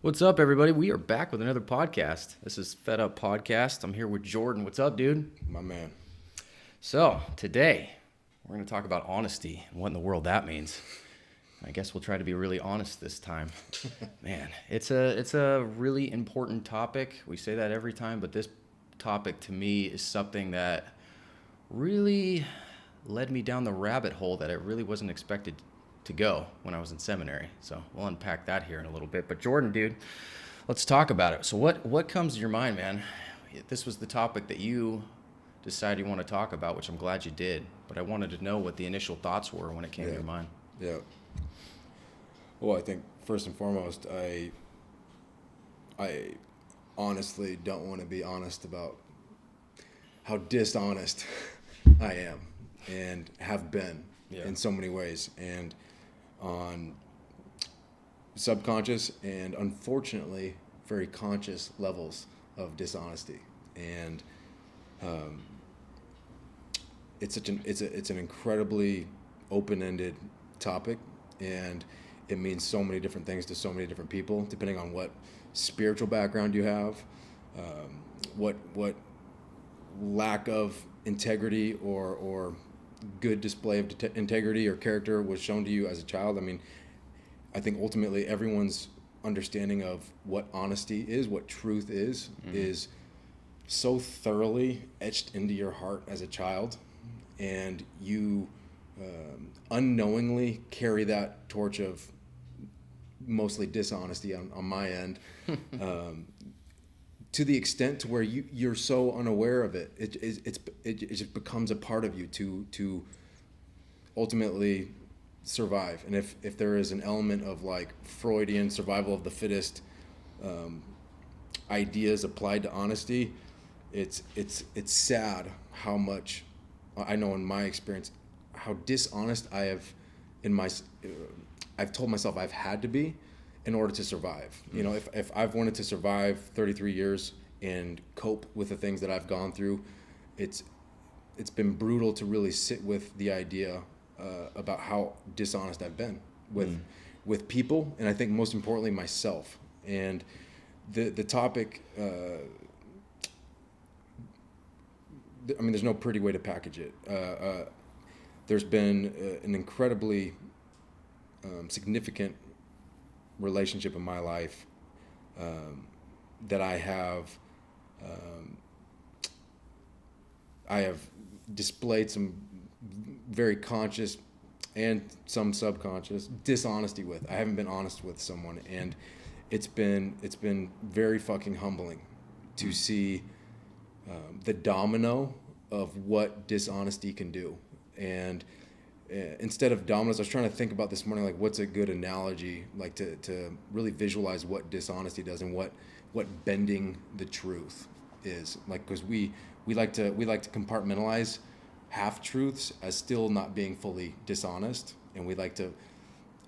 What's up, everybody? We are back with another podcast. This is Fed Up Podcast. I'm here with Jordan. What's up, dude? My man. So, today, we're going to talk about honesty and what in the world that means. I guess we'll try to be really honest this time. Man, it's a really important topic. We say that every time, but this topic to me is something that really led me down the rabbit hole that I really wasn't expected to go when I was in seminary. So we'll unpack that here in a little bit. But Jordan, dude, let's talk about it. So what comes to your mind, man? This was the topic that you decided you want to talk about, which I'm glad you did. But I wanted to know what the initial thoughts were when it came to your mind. Yeah. Well, I think first and foremost, I honestly don't want to be honest about how dishonest I am and have been in so many ways, and on subconscious and unfortunately very conscious levels of dishonesty. And it's an incredibly open-ended topic, and it means so many different things to so many different people depending on what spiritual background you have, what lack of integrity or good display of integrity or character was shown to you as a child. I mean, I think ultimately everyone's understanding of what honesty is, what truth is so thoroughly etched into your heart as a child, and you unknowingly carry that torch of mostly dishonesty on my end, to the extent to where you're so unaware of it. It just becomes a part of you to ultimately survive. And if there is an element of like Freudian survival of the fittest ideas applied to honesty, it's sad how much I know in my experience how dishonest I have I've told myself I've had to be in order to survive. You know, if I've wanted to survive 33 years and cope with the things that I've gone through, it's been brutal to really sit with the idea about how dishonest I've been with people, and I think most importantly myself. And the topic, I mean, there's no pretty way to package it. There's been an incredibly significant relationship in my life that I have displayed some very conscious and some subconscious dishonesty with. I haven't been honest with someone, and it's been very fucking humbling to see the domino of what dishonesty can do. And instead of dominoes, I was trying to think about this morning, like what's a good analogy, like to really visualize what dishonesty does and what bending the truth is. Like, because we like to compartmentalize half truths as still not being fully dishonest, and we like to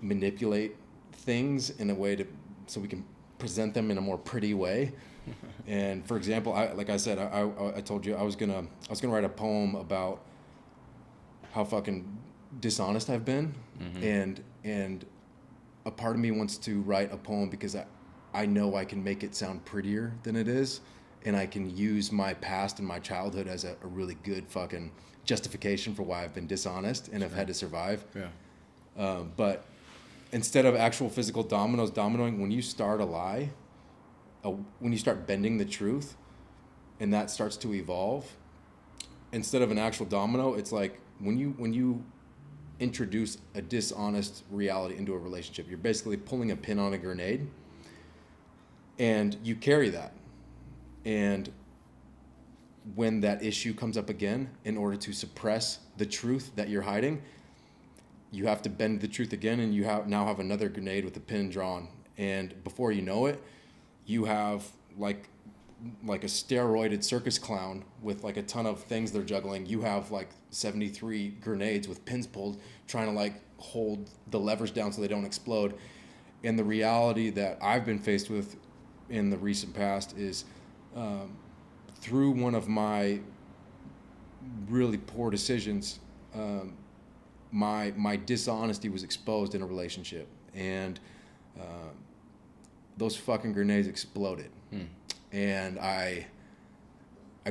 manipulate things in a way so we can present them in a more pretty way. And for example, like I said, I told you I was gonna write a poem about how fucking dishonest I've been, and a part of me wants to write a poem because I know I can make it sound prettier than it is, and I can use my past and my childhood as a really good fucking justification for why I've been dishonest and have had to survive. But instead of actual physical dominoing, when you start a lie, when you start bending the truth, and that starts to evolve, instead of an actual domino, it's like when you introduce a dishonest reality into a relationship, you're basically pulling a pin on a grenade, and you carry that. And when that issue comes up again, in order to suppress the truth that you're hiding, you have to bend the truth again, and you now have another grenade with the pin drawn. And before you know it, you have like a steroided circus clown with like a ton of things they're juggling. You have like 73 grenades with pins pulled, trying to like hold the levers down so they don't explode. And the reality that I've been faced with in the recent past is through one of my really poor decisions, my dishonesty was exposed in a relationship. And those fucking grenades exploded. And I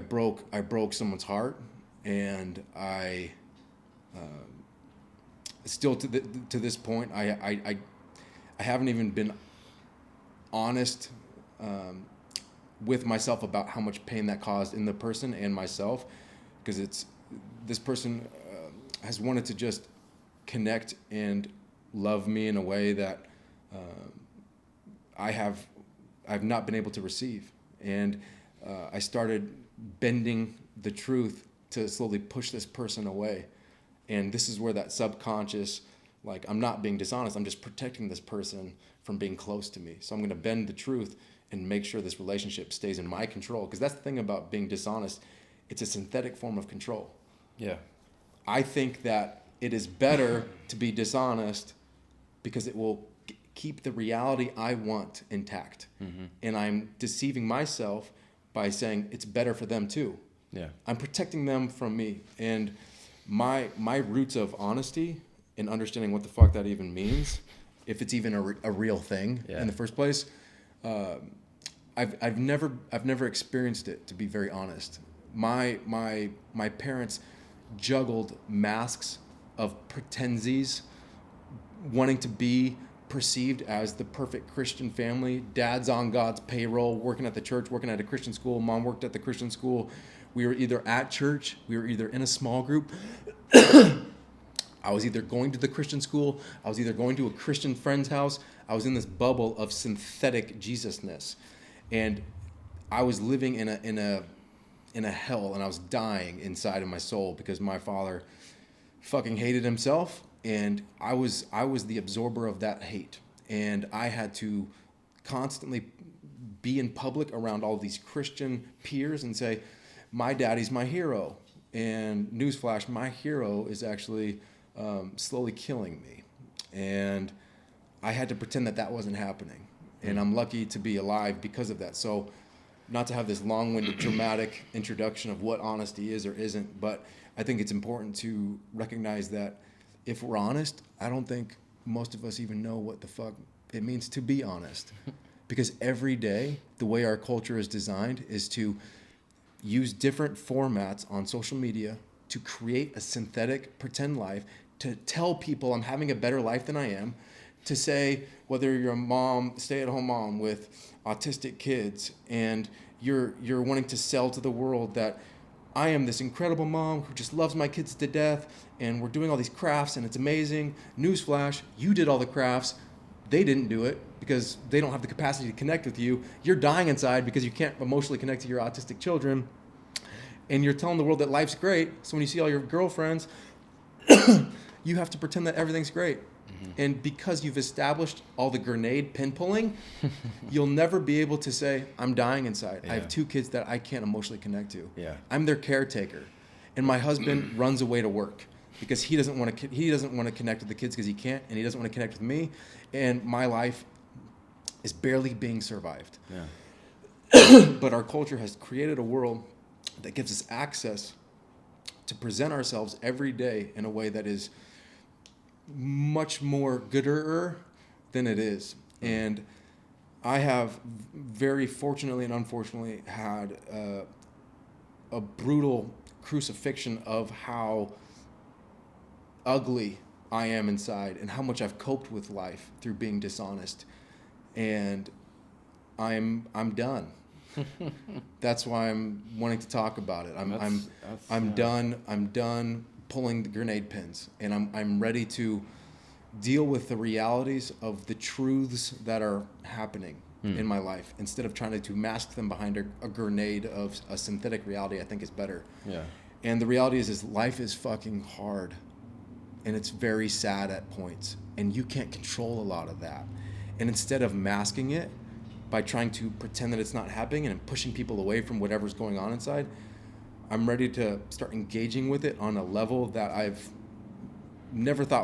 broke someone's heart, and I still to this point I haven't even been honest with myself about how much pain that caused in the person and myself, because this person has wanted to just connect and love me in a way that I've not been able to receive. And I started bending the truth to slowly push this person away. And this is where that subconscious, like, I'm not being dishonest, I'm just protecting this person from being close to me. So I'm going to bend the truth and make sure this relationship stays in my control. Because that's the thing about being dishonest. It's a synthetic form of control. Yeah. I think that it is better to be dishonest because it will keep the reality I want intact. Mm-hmm. And I'm deceiving myself by saying it's better for them too. Yeah. I'm protecting them from me. And my roots of honesty and understanding what the fuck that even means, if it's even a real thing in the first place, I've never experienced it, to be very honest. My parents juggled masks of pretensies, wanting to be perceived as the perfect Christian family. Dad's on God's payroll, working at the church, working at a Christian school. Mom worked at the Christian school. We were either at church, we were either in a small group. I was either going to the Christian school, I was either going to a Christian friend's house. I was in this bubble of synthetic Jesusness. And I was living in a hell, and I was dying inside of my soul because my father fucking hated himself, and I was the absorber of that hate. And I had to constantly be in public around all these Christian peers and say, my daddy's my hero. And newsflash, my hero is actually slowly killing me. And I had to pretend that wasn't happening. And I'm lucky to be alive because of that. So not to have this long-winded, dramatic introduction of what honesty is or isn't, but I think it's important to recognize that if we're honest, I don't think most of us even know what the fuck it means to be honest. Because every day, the way our culture is designed is to use different formats on social media to create a synthetic pretend life, to tell people I'm having a better life than I am, to say whether you're a mom, stay-at-home mom with autistic kids, and you're wanting to sell to the world that I am this incredible mom who just loves my kids to death, and we're doing all these crafts and it's amazing. Newsflash, you did all the crafts. They didn't do it because they don't have the capacity to connect with you. You're dying inside because you can't emotionally connect to your autistic children. And you're telling the world that life's great. So when you see all your girlfriends, you have to pretend that everything's great. Mm-hmm. And because you've established all the grenade pin pulling, you'll never be able to say, I'm dying inside. Yeah. I have 2 kids that I can't emotionally connect to. Yeah. I'm their caretaker. And my husband runs away to work because he doesn't want to connect with the kids because he can't, and he doesn't want to connect with me. And my life is barely being survived. Yeah. But our culture has created a world that gives us access to present ourselves every day in a way that is much more gooder than it is. And I have very fortunately and unfortunately had a brutal crucifixion of how ugly I am inside and how much I've coped with life through being dishonest. And I'm done. That's why I'm wanting to talk about it. I'm done pulling the grenade pins, and I'm ready to deal with the realities of the truths that are happening in my life instead of trying to mask them behind a grenade of a synthetic reality. I think is better. Yeah. And the reality is life is fucking hard, and it's very sad at points, and you can't control a lot of that. And instead of masking it by trying to pretend that it's not happening and pushing people away from whatever's going on inside, I'm ready to start engaging with it on a level that I've never thought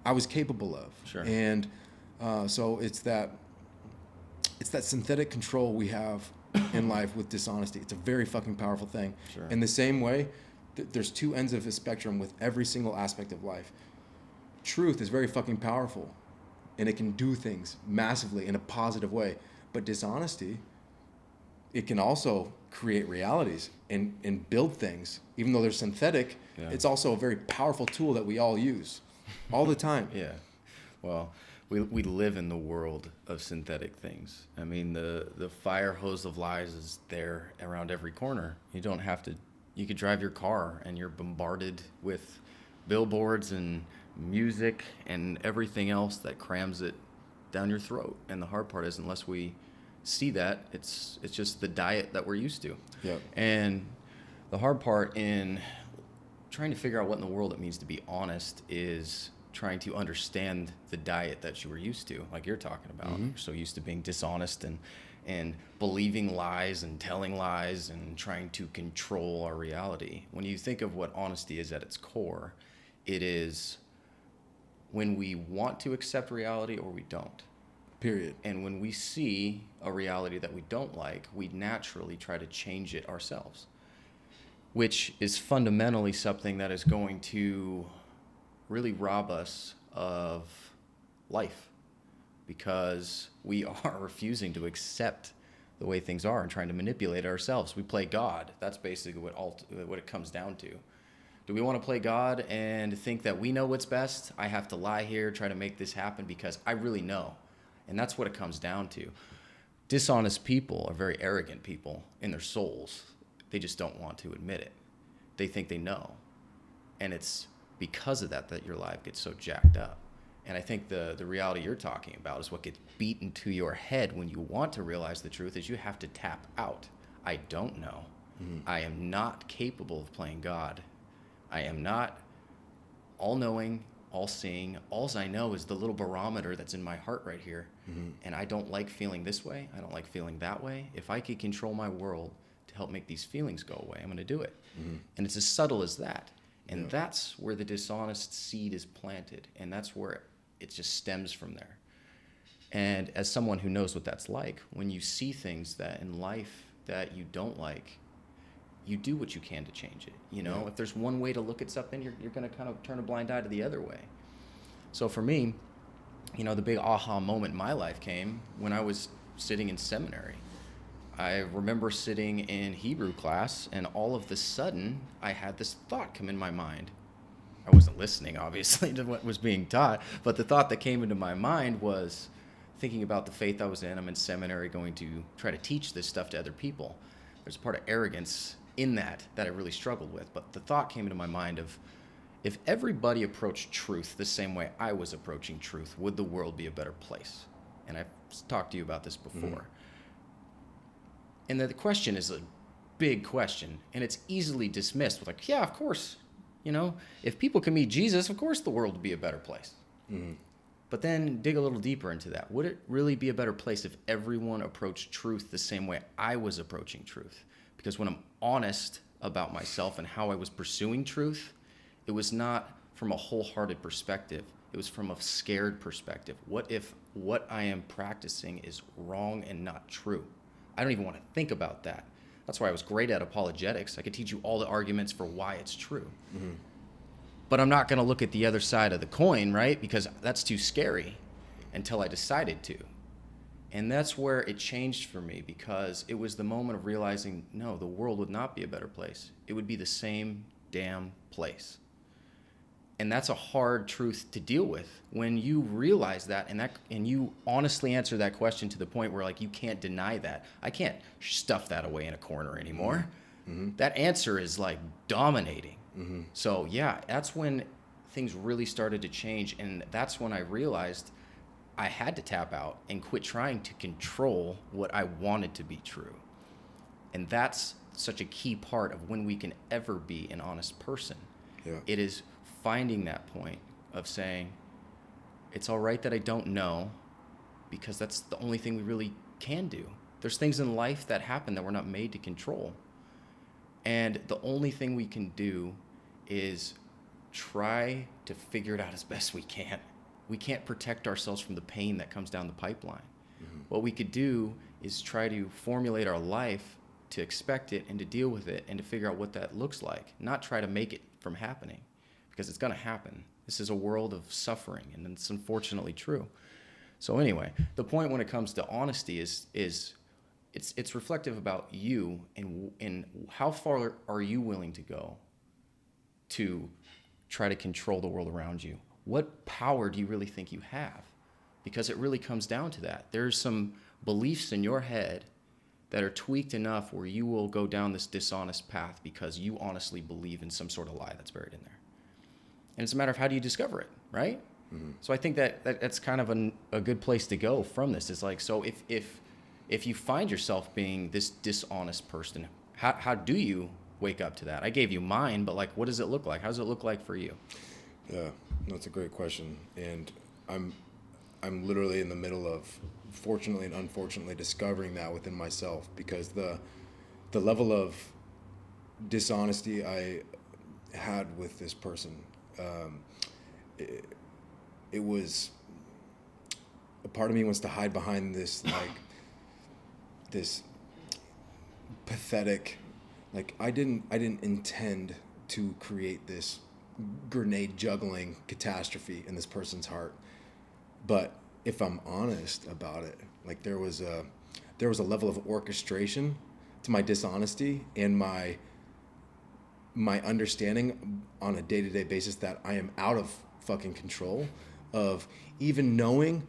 I was capable of. Sure. And so it's that synthetic control we have in life with dishonesty. It's a very fucking powerful thing. Sure. In the same way, there's 2 ends of the spectrum with every single aspect of life. Truth is very fucking powerful, and it can do things massively in a positive way. But dishonesty, it can also create realities and build things. Even though they're synthetic, Yeah. it's also a very powerful tool that we all use all the time. Yeah. Well, we live in the world of synthetic things. I mean, the fire hose of lies is there around every corner. You don't have to, you could drive your car and you're bombarded with billboards and music and everything else that crams it down your throat. And the hard part is, unless we see that, it's just the diet that we're used to. Yep. And the hard part in trying to figure out what in the world it means to be honest is trying to understand the diet that you were used to, like you're talking about. Mm-hmm. You're so used to being dishonest and believing lies and telling lies and trying to control our reality. When you think of what honesty is at its core, it is when we want to accept reality or we don't. Period. And when we see a reality that we don't like, we naturally try to change it ourselves, which is fundamentally something that is going to really rob us of life, because we are refusing to accept the way things are and trying to manipulate ourselves. We play God. That's basically what it comes down to. Do we want to play God and think that we know what's best? I have to lie here, try to make this happen because I really know. And that's what it comes down to. Dishonest people are very arrogant people in their souls. They just don't want to admit it. They think they know. And it's because of that your life gets so jacked up. And I think the reality you're talking about is what gets beat into your head when you want to realize the truth is you have to tap out. I don't know. Mm-hmm. I am not capable of playing God. I am not all-knowing, all-seeing. All I know is the little barometer that's in my heart right here. Mm-hmm. And I don't like feeling this way. I don't like feeling that way. If I could control my world to help make these feelings go away, I'm going to do it. Mm-hmm. And it's as subtle as that. And that's where the dishonest seed is planted. And that's where it just stems from there. And as someone who knows what that's like, when you see things that in life that you don't like, you do what you can to change it. You know, if there's one way to look at something, you're going to kind of turn a blind eye to the other way. So for me, you know, the big aha moment in my life came when I was sitting in seminary. I remember sitting in Hebrew class, and all of a sudden, I had this thought come in my mind. I wasn't listening, obviously, to what was being taught, but the thought that came into my mind was thinking about the faith I was in. I'm in seminary going to try to teach this stuff to other people. There's a part of arrogance in that I really struggled with, but the thought came into my mind of, if everybody approached truth the same way I was approaching truth, would the world be a better place? And I've talked to you about this before. Mm-hmm. And the question is a big question, and it's easily dismissed with like, yeah, of course, you know, if people can meet Jesus, of course the world would be a better place. Mm-hmm. But then dig a little deeper into that. Would it really be a better place if everyone approached truth the same way I was approaching truth? Because when I'm honest about myself and how I was pursuing truth, it was not from a wholehearted perspective. It was from a scared perspective. What if what I am practicing is wrong and not true? I don't even want to think about that. That's why I was great at apologetics. I could teach you all the arguments for why it's true. Mm-hmm. But I'm not going to look at the other side of the coin, right? Because that's too scary until I decided to. And that's where it changed for me, because it was the moment of realizing, no, the world would not be a better place. It would be the same damn place. And that's a hard truth to deal with when you realize that and you honestly answer that question to the point where, like, you can't deny that. I can't stuff that away in a corner anymore. Mm-hmm. That answer is like dominating. Mm-hmm. So yeah, that's when things really started to change, and that's when I realized I had to tap out and quit trying to control what I wanted to be true. And that's such a key part of when we can ever be an honest person. Yeah. It is finding that point of saying, it's all right that I don't know, because that's the only thing we really can do. There's things in life that happen that we're not made to control. And the only thing we can do is try to figure it out as best we can. We can't protect ourselves from the pain that comes down the pipeline. Mm-hmm. What we could do is try to formulate our life to expect it and to deal with it and to figure out what that looks like, not try to make it from happening, because it's going to happen. This is a world of suffering, and it's unfortunately true. So anyway, the point when it comes to honesty is it's reflective about you and how far are you willing to go to try to control the world around you? What power do you really think you have? Because it really comes down to that. There's some beliefs in your head that are tweaked enough where you will go down this dishonest path because you honestly believe in some sort of lie that's buried in there. And it's a matter of how do you discover it, right? Mm-hmm. So I think that's kind of a good place to go from this. It's like, so if you find yourself being this dishonest person, how do you wake up to that? I gave you mine, but like, what does it look like? How does it look like for you? Yeah, that's a great question. And I'm literally in the middle of, fortunately and unfortunately, discovering that within myself, because the level of dishonesty I had with this person, it was, a part of me wants to hide behind this, like, this pathetic, like, I didn't intend to create this grenade juggling catastrophe in this person's heart. But if I'm honest about it, like, there was a level of orchestration to my dishonesty and my understanding on a day-to-day basis that I am out of fucking control of even knowing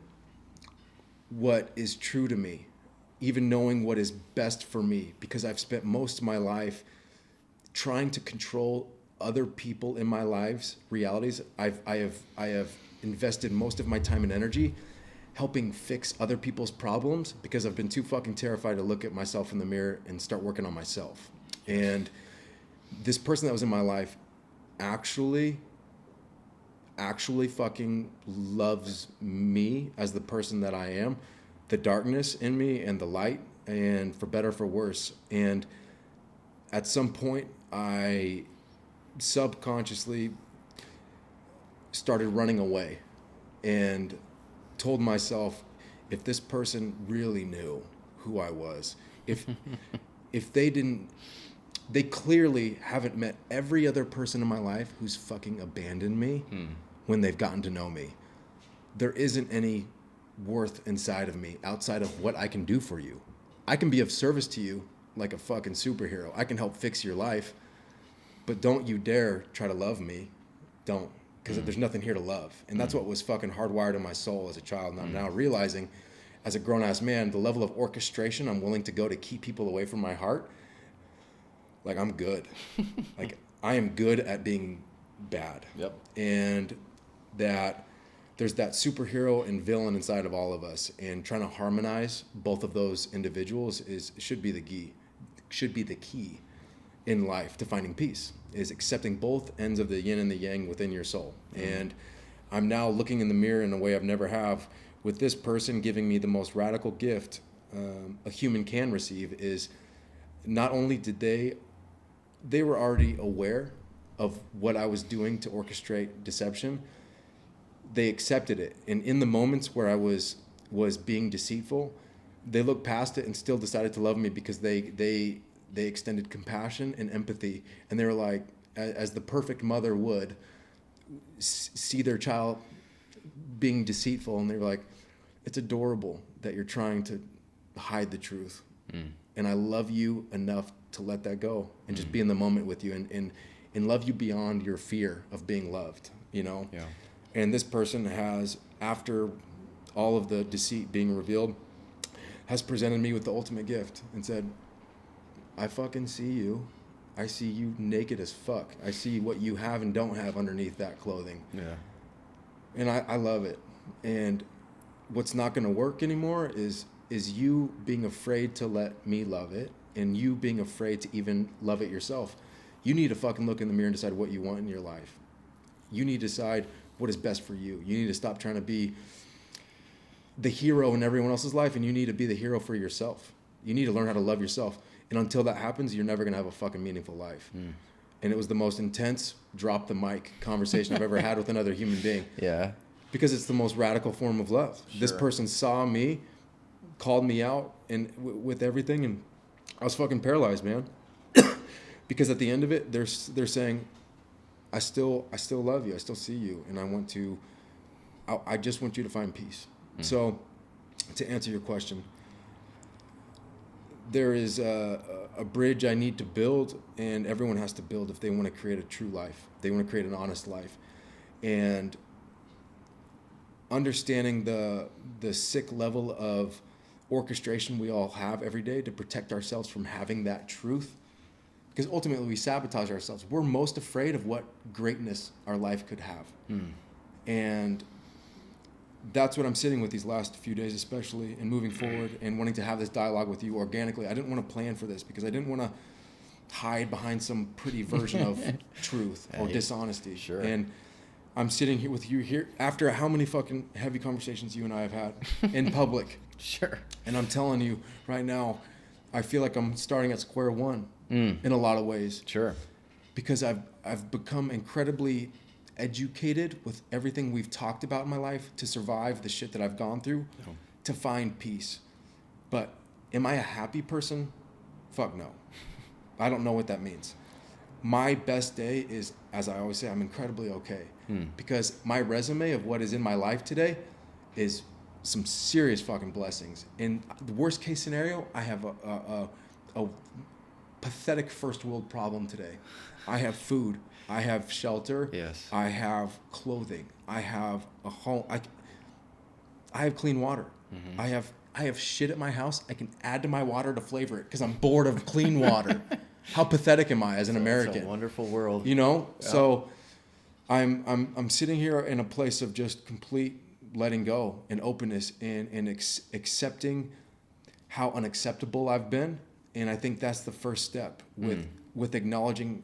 what is true to me, even knowing what is best for me, because I've spent most of my life trying to control other people in my life's realities. I have invested most of my time and energy helping fix other people's problems because I've been too fucking terrified to look at myself in the mirror and start working on myself. And this person that was in my life actually fucking loves me as the person that I am, the darkness in me and the light, and for better or for worse. And at some point, I subconsciously started running away and told myself, if this person really knew who I was, if they clearly haven't met every other person in my life who's fucking abandoned me when they've gotten to know me. There isn't any worth inside of me outside of what I can do for you. I can be of service to you like a fucking superhero. I can help fix your life, but don't you dare try to love me. Don't, because there's nothing here to love. And that's what was fucking hardwired in my soul as a child. And I'm now realizing, as a grown-ass man, the level of orchestration I'm willing to go to keep people away from my heart, like, I'm good. Like, I am good at being bad. Yep. And that there's that superhero and villain inside of all of us, and trying to harmonize both of those individuals should be the key in life to finding peace, is accepting both ends of the yin and the yang within your soul. And I'm now looking in the mirror in a way I've never have, with this person giving me the most radical gift a human can receive, is not only did they were already aware of what I was doing to orchestrate deception. They accepted it. And in the moments where I was being deceitful, they looked past it and still decided to love me, because they extended compassion and empathy. And they were like, as the perfect mother would, see their child being deceitful. And they were like, it's adorable that you're trying to hide the truth. And I love you enough to let that go and just be in the moment with you and love you beyond your fear of being loved, you know? Yeah. And this person has, after all of the deceit being revealed, has presented me with the ultimate gift and said, I fucking see you. I see you naked as fuck. I see what you have and don't have underneath that clothing. Yeah. And I love it. And what's not going to work anymore is you being afraid to let me love it, and you being afraid to even love it yourself. You need to fucking look in the mirror and decide what you want in your life. You need to decide what is best for you. You need to stop trying to be the hero in everyone else's life, and you need to be the hero for yourself. You need to learn how to love yourself. And until that happens, you're never going to have a fucking meaningful life. And it was the most intense drop the mic conversation I've ever had with another human being. Yeah. Because it's the most radical form of love. Sure. This person saw me, called me out and with everything, and I was fucking paralyzed, man. Because at the end of it, they're saying, I still love you. I still see you, and I just want you to find peace. So, to answer your question, there is a bridge I need to build, and everyone has to build if they want to create a true life. They want to create an honest life. And understanding the sick level of orchestration we all have every day to protect ourselves from having that truth, because ultimately we sabotage ourselves. We're most afraid of what greatness our life could have. And that's what I'm sitting with these last few days, especially, and moving forward and wanting to have this dialogue with you organically. I didn't want to plan for this because I didn't want to hide behind some pretty version of truth or dishonesty. Sure. And I'm sitting here with you here after how many fucking heavy conversations you and I have had in public. Sure. And I'm telling you right now, I feel like I'm starting at square one in a lot of ways. Sure. Because I've become incredibly educated with everything we've talked about in my life to survive the shit that I've gone through, to find peace. But am I a happy person? Fuck no. I don't know what that means. My best day is, as I always say, I'm incredibly okay. Because my resume of what is in my life today is some serious fucking blessings. In the worst case scenario, I have a pathetic first world problem today. I have food. I have shelter. Yes. I have clothing. I have a home. I have clean water. I have shit at my house I can add to my water to flavor it because I'm bored of clean water. How pathetic am I as an American? It's a wonderful world. You know? Yeah. So I'm sitting here in a place of just complete letting go and openness and accepting how unacceptable I've been. And I think that's the first step with acknowledging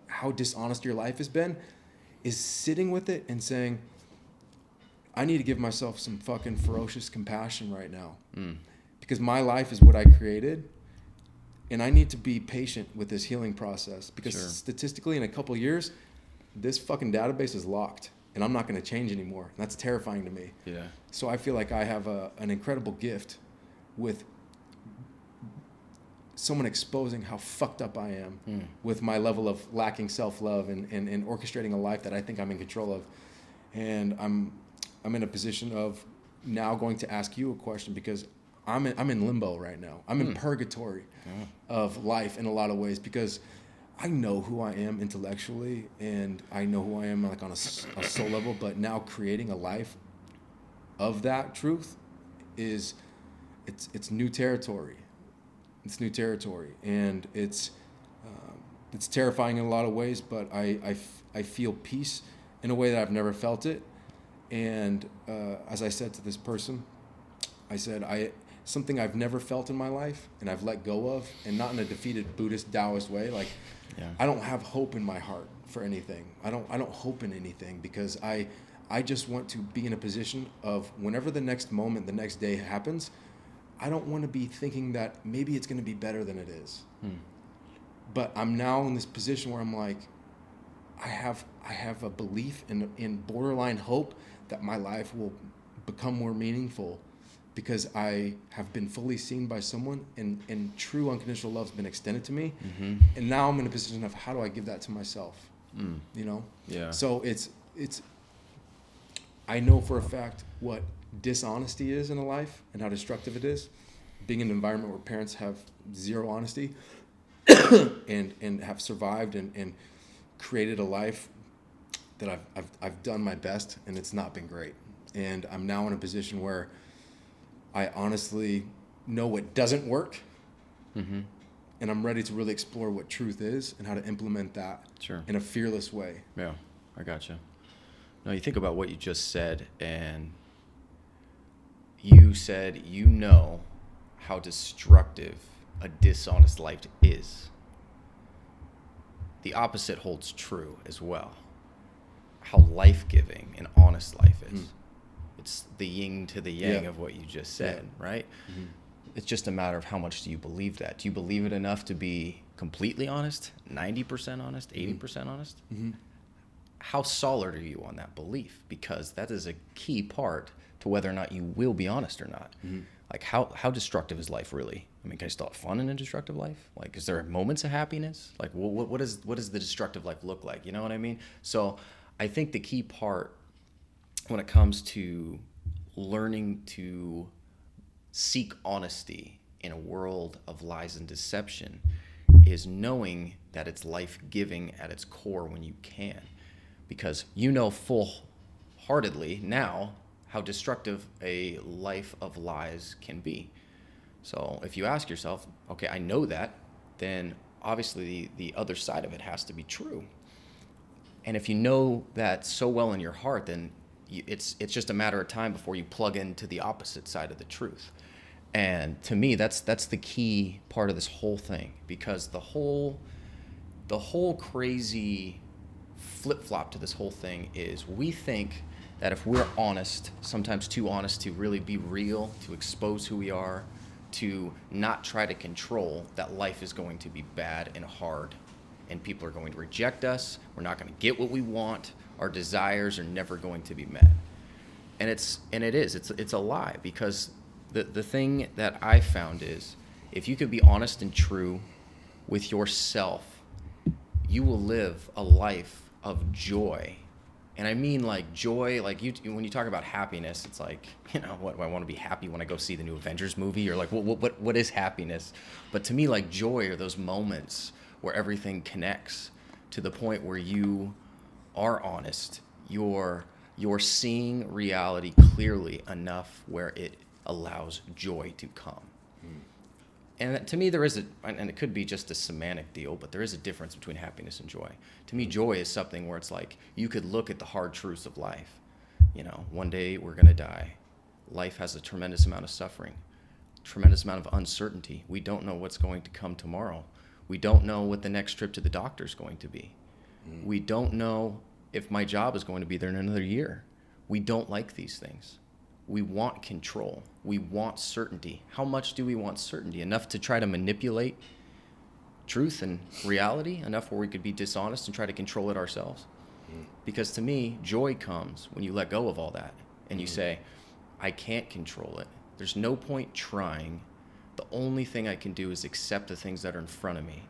how dishonest your life has been, is sitting with it and saying, I need to give myself some fucking ferocious compassion right now. Because my life is what I created. And I need to be patient with this healing process. Because statistically, in a couple of years, this fucking database is locked. And I'm not going to change anymore. And that's terrifying to me. Yeah. So I feel like I have an incredible gift with someone exposing how fucked up I am with my level of lacking self-love and orchestrating a life that I think I'm in control of. And I'm in a position of now going to ask you a question because I'm in limbo right now. I'm in purgatory of life in a lot of ways because I know who I am intellectually and I know who I am like on a soul level, but now creating a life of that truth it's new territory. It's new territory, and it's terrifying in a lot of ways. But I feel peace in a way that I've never felt it. And as I said to this person, I said something I've never felt in my life, and I've let go of, and not in a defeated Buddhist Taoist way. Like I don't have hope in my heart for anything. I don't hope in anything because I just want to be in a position of whenever the next moment, the next day happens. I don't want to be thinking that maybe it's going to be better than it is. But I'm now in this position where I'm like, I have a belief in borderline hope that my life will become more meaningful because I have been fully seen by someone and true unconditional love has been extended to me. And now I'm in a position of how do I give that to myself? You know? Yeah. So it's I know for a fact what dishonesty is in a life and how destructive it is. Being in an environment where parents have zero honesty and have survived and created a life that I've done my best and it's not been great. And I'm now in a position where I honestly know what doesn't work. And I'm ready to really explore what truth is and how to implement that in a fearless way. Yeah, I gotcha. Now you think about what you just said, and you said you know how destructive a dishonest life is. The opposite holds true as well. How life-giving an honest life is. It's the yin to the yang of what you just said, right? It's just a matter of how much do you believe that. Do you believe it enough to be completely honest, 90% honest, 80% honest? How solid are you on that belief? Because that is a key part to whether or not you will be honest or not. Like how destructive is life really? I mean, can I still have fun in a destructive life? Like, is there moments of happiness? Like, what does the destructive life look like? You know what I mean? So I think the key part when it comes to learning to seek honesty in a world of lies and deception is knowing that it's life-giving at its core when you can. Because you know full-heartedly now how destructive a life of lies can be. So if you ask yourself, okay, I know that, then obviously the other side of it has to be true. And if you know that so well in your heart, then it's just a matter of time before you plug into the opposite side of the truth. And to me, that's the key part of this whole thing, because the whole crazy flip-flop to this whole thing is we think that if we're honest, sometimes too honest to really be real, to expose who we are, to not try to control, that life is going to be bad and hard, and people are going to reject us. We're not going to get what we want. Our desires are never going to be met. And it's a lie, because the thing that I found is if you could be honest and true with yourself, you will live a life of joy. And I mean like joy, like when you talk about happiness, it's like, what, I want to be happy when I go see the new Avengers movie, or like what is happiness? But to me, like joy are those moments where everything connects to the point where you are honest. You're seeing reality clearly enough where it allows joy to come. And to me, there is and it could be just a semantic deal, but there is a difference between happiness and joy. To me, joy is something where it's like you could look at the hard truths of life. One day we're going to die. Life has a tremendous amount of suffering, tremendous amount of uncertainty. We don't know what's going to come tomorrow. We don't know what the next trip to the doctor is going to be. We don't know if my job is going to be there in another year. We don't like these things. We want control. We want certainty. How much do we want certainty? Enough to try to manipulate truth and reality? Enough where we could be dishonest and try to control it ourselves? Because to me, joy comes when you let go of all that and you say, I can't control it. There's no point trying. The only thing I can do is accept the things that are in front of me.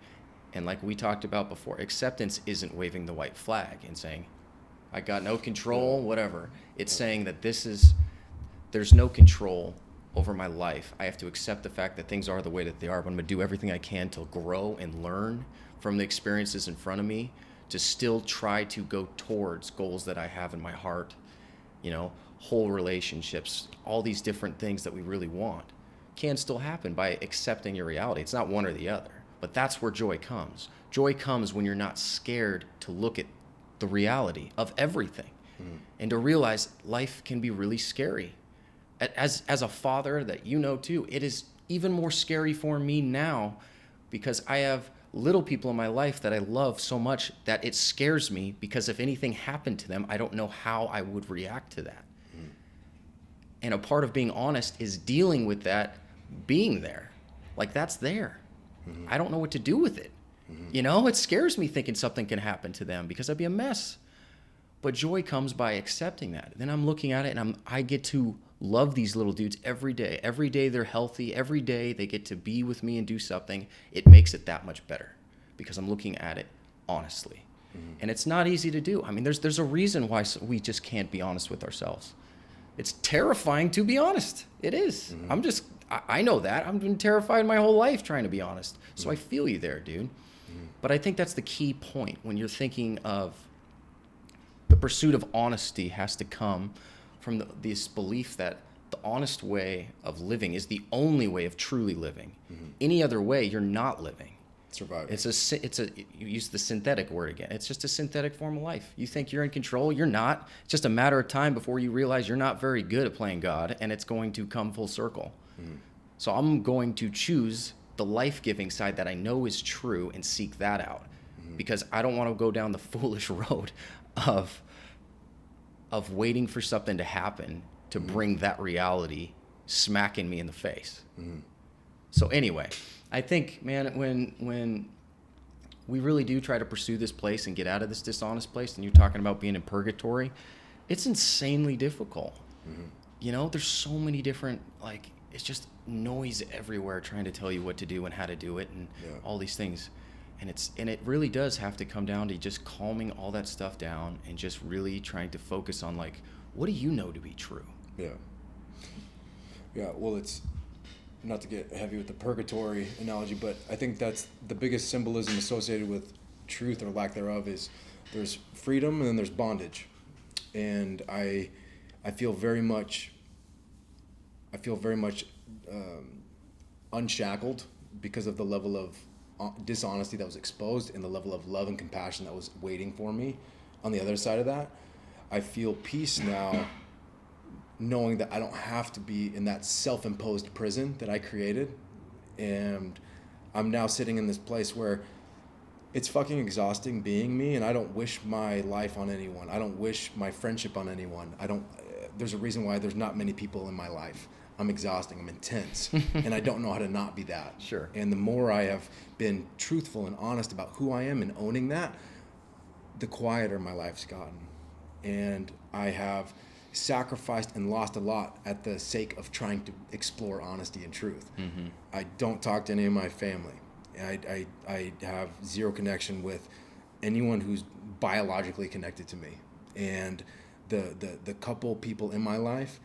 And like we talked about before, acceptance isn't waving the white flag and saying, I got no control, whatever. It's saying that there's no control over my life. I have to accept the fact that things are the way that they are, but I'm going to do everything I can to grow and learn from the experiences in front of me, to still try to go towards goals that I have in my heart, whole relationships, all these different things that we really want can still happen by accepting your reality. It's not one or the other, but that's where joy comes. Joy comes when you're not scared to look at the reality of everything and to realize life can be really scary. As a father that too, it is even more scary for me now because I have little people in my life that I love so much that it scares me, because if anything happened to them, I don't know how I would react to that. And a part of being honest is dealing with that being there. Like, that's there. I don't know what to do with it. It scares me thinking something can happen to them because I'd be a mess. But joy comes by accepting that. Then I'm looking at it and I get to love these little dudes every day. Every day they're healthy. Every day they get to be with me and do something. It makes it that much better because I'm looking at it honestly. And it's not easy to do. I mean, there's a reason why we just can't be honest with ourselves. It's terrifying to be honest. It is. I know that. I've been terrified my whole life trying to be honest. So I feel you there, dude. But I think that's the key point when you're thinking of the pursuit of honesty has to come from this belief that the honest way of living is the only way of truly living. Any other way, you're not living. Surviving. You use the synthetic word again. It's just a synthetic form of life. You think you're in control, you're not. It's just a matter of time before you realize you're not very good at playing God, and it's going to come full circle. So I'm going to choose the life-giving side that I know is true and seek that out, because I don't want to go down the foolish road of waiting for something to happen to bring that reality smacking me in the face. So anyway, I think, man, when we really do try to pursue this place and get out of this dishonest place, and you're talking about being in purgatory, it's insanely difficult. There's so many different, it's just noise everywhere trying to tell you what to do and how to do it and all these things. And it really does have to come down to just calming all that stuff down and just really trying to focus on, what do you know to be true? Yeah. Yeah, well, it's not to get heavy with the purgatory analogy, but I think that's the biggest symbolism associated with truth or lack thereof is there's freedom and then there's bondage. And I feel very much unshackled because of the level of dishonesty that was exposed and the level of love and compassion that was waiting for me on the other side of that. I feel peace now knowing that I don't have to be in that self-imposed prison that I created. And I'm now sitting in this place where it's fucking exhausting being me, and I don't wish my life on anyone. I don't wish my friendship on anyone. There's a reason why there's not many people in my life. I'm exhausting, I'm intense, and I don't know how to not be that. Sure. And the more I have been truthful and honest about who I am and owning that, the quieter my life's gotten. And I have sacrificed and lost a lot at the sake of trying to explore honesty and truth. Mm-hmm. I don't talk to any of my family. I have zero connection with anyone who's biologically connected to me. And the couple people in my life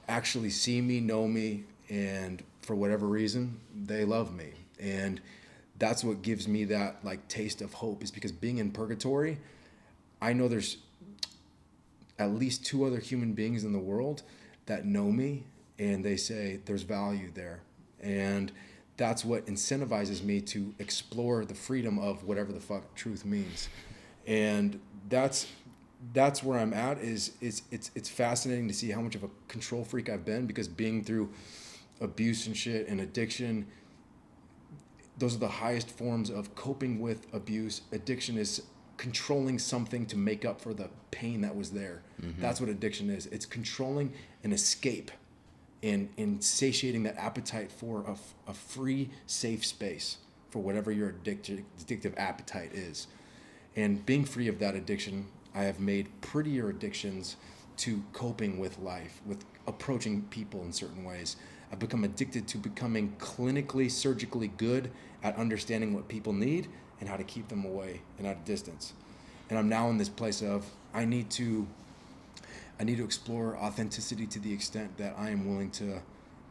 actually see me, know me, and for whatever reason, they love me. And that's what gives me that like taste of hope, is because being in purgatory, I know there's at least 2 other human beings in the world that know me, and they say there's value there. And that's what incentivizes me to explore the freedom of whatever the fuck truth means. And that's where I'm at. It's fascinating to see how much of a control freak I've been, because being through abuse and shit and addiction, those are the highest forms of coping with abuse. Addiction is controlling something to make up for the pain that was there. Mm-hmm. That's what addiction is. It's controlling an escape and satiating that appetite for a free, safe space for whatever your addictive appetite is. And being free of that addiction, I have made prettier addictions to coping with life, with approaching people in certain ways. I've become addicted to becoming clinically, surgically good at understanding what people need and how to keep them away and at a distance. And I'm now in this place of I need to explore authenticity to the extent that I am willing to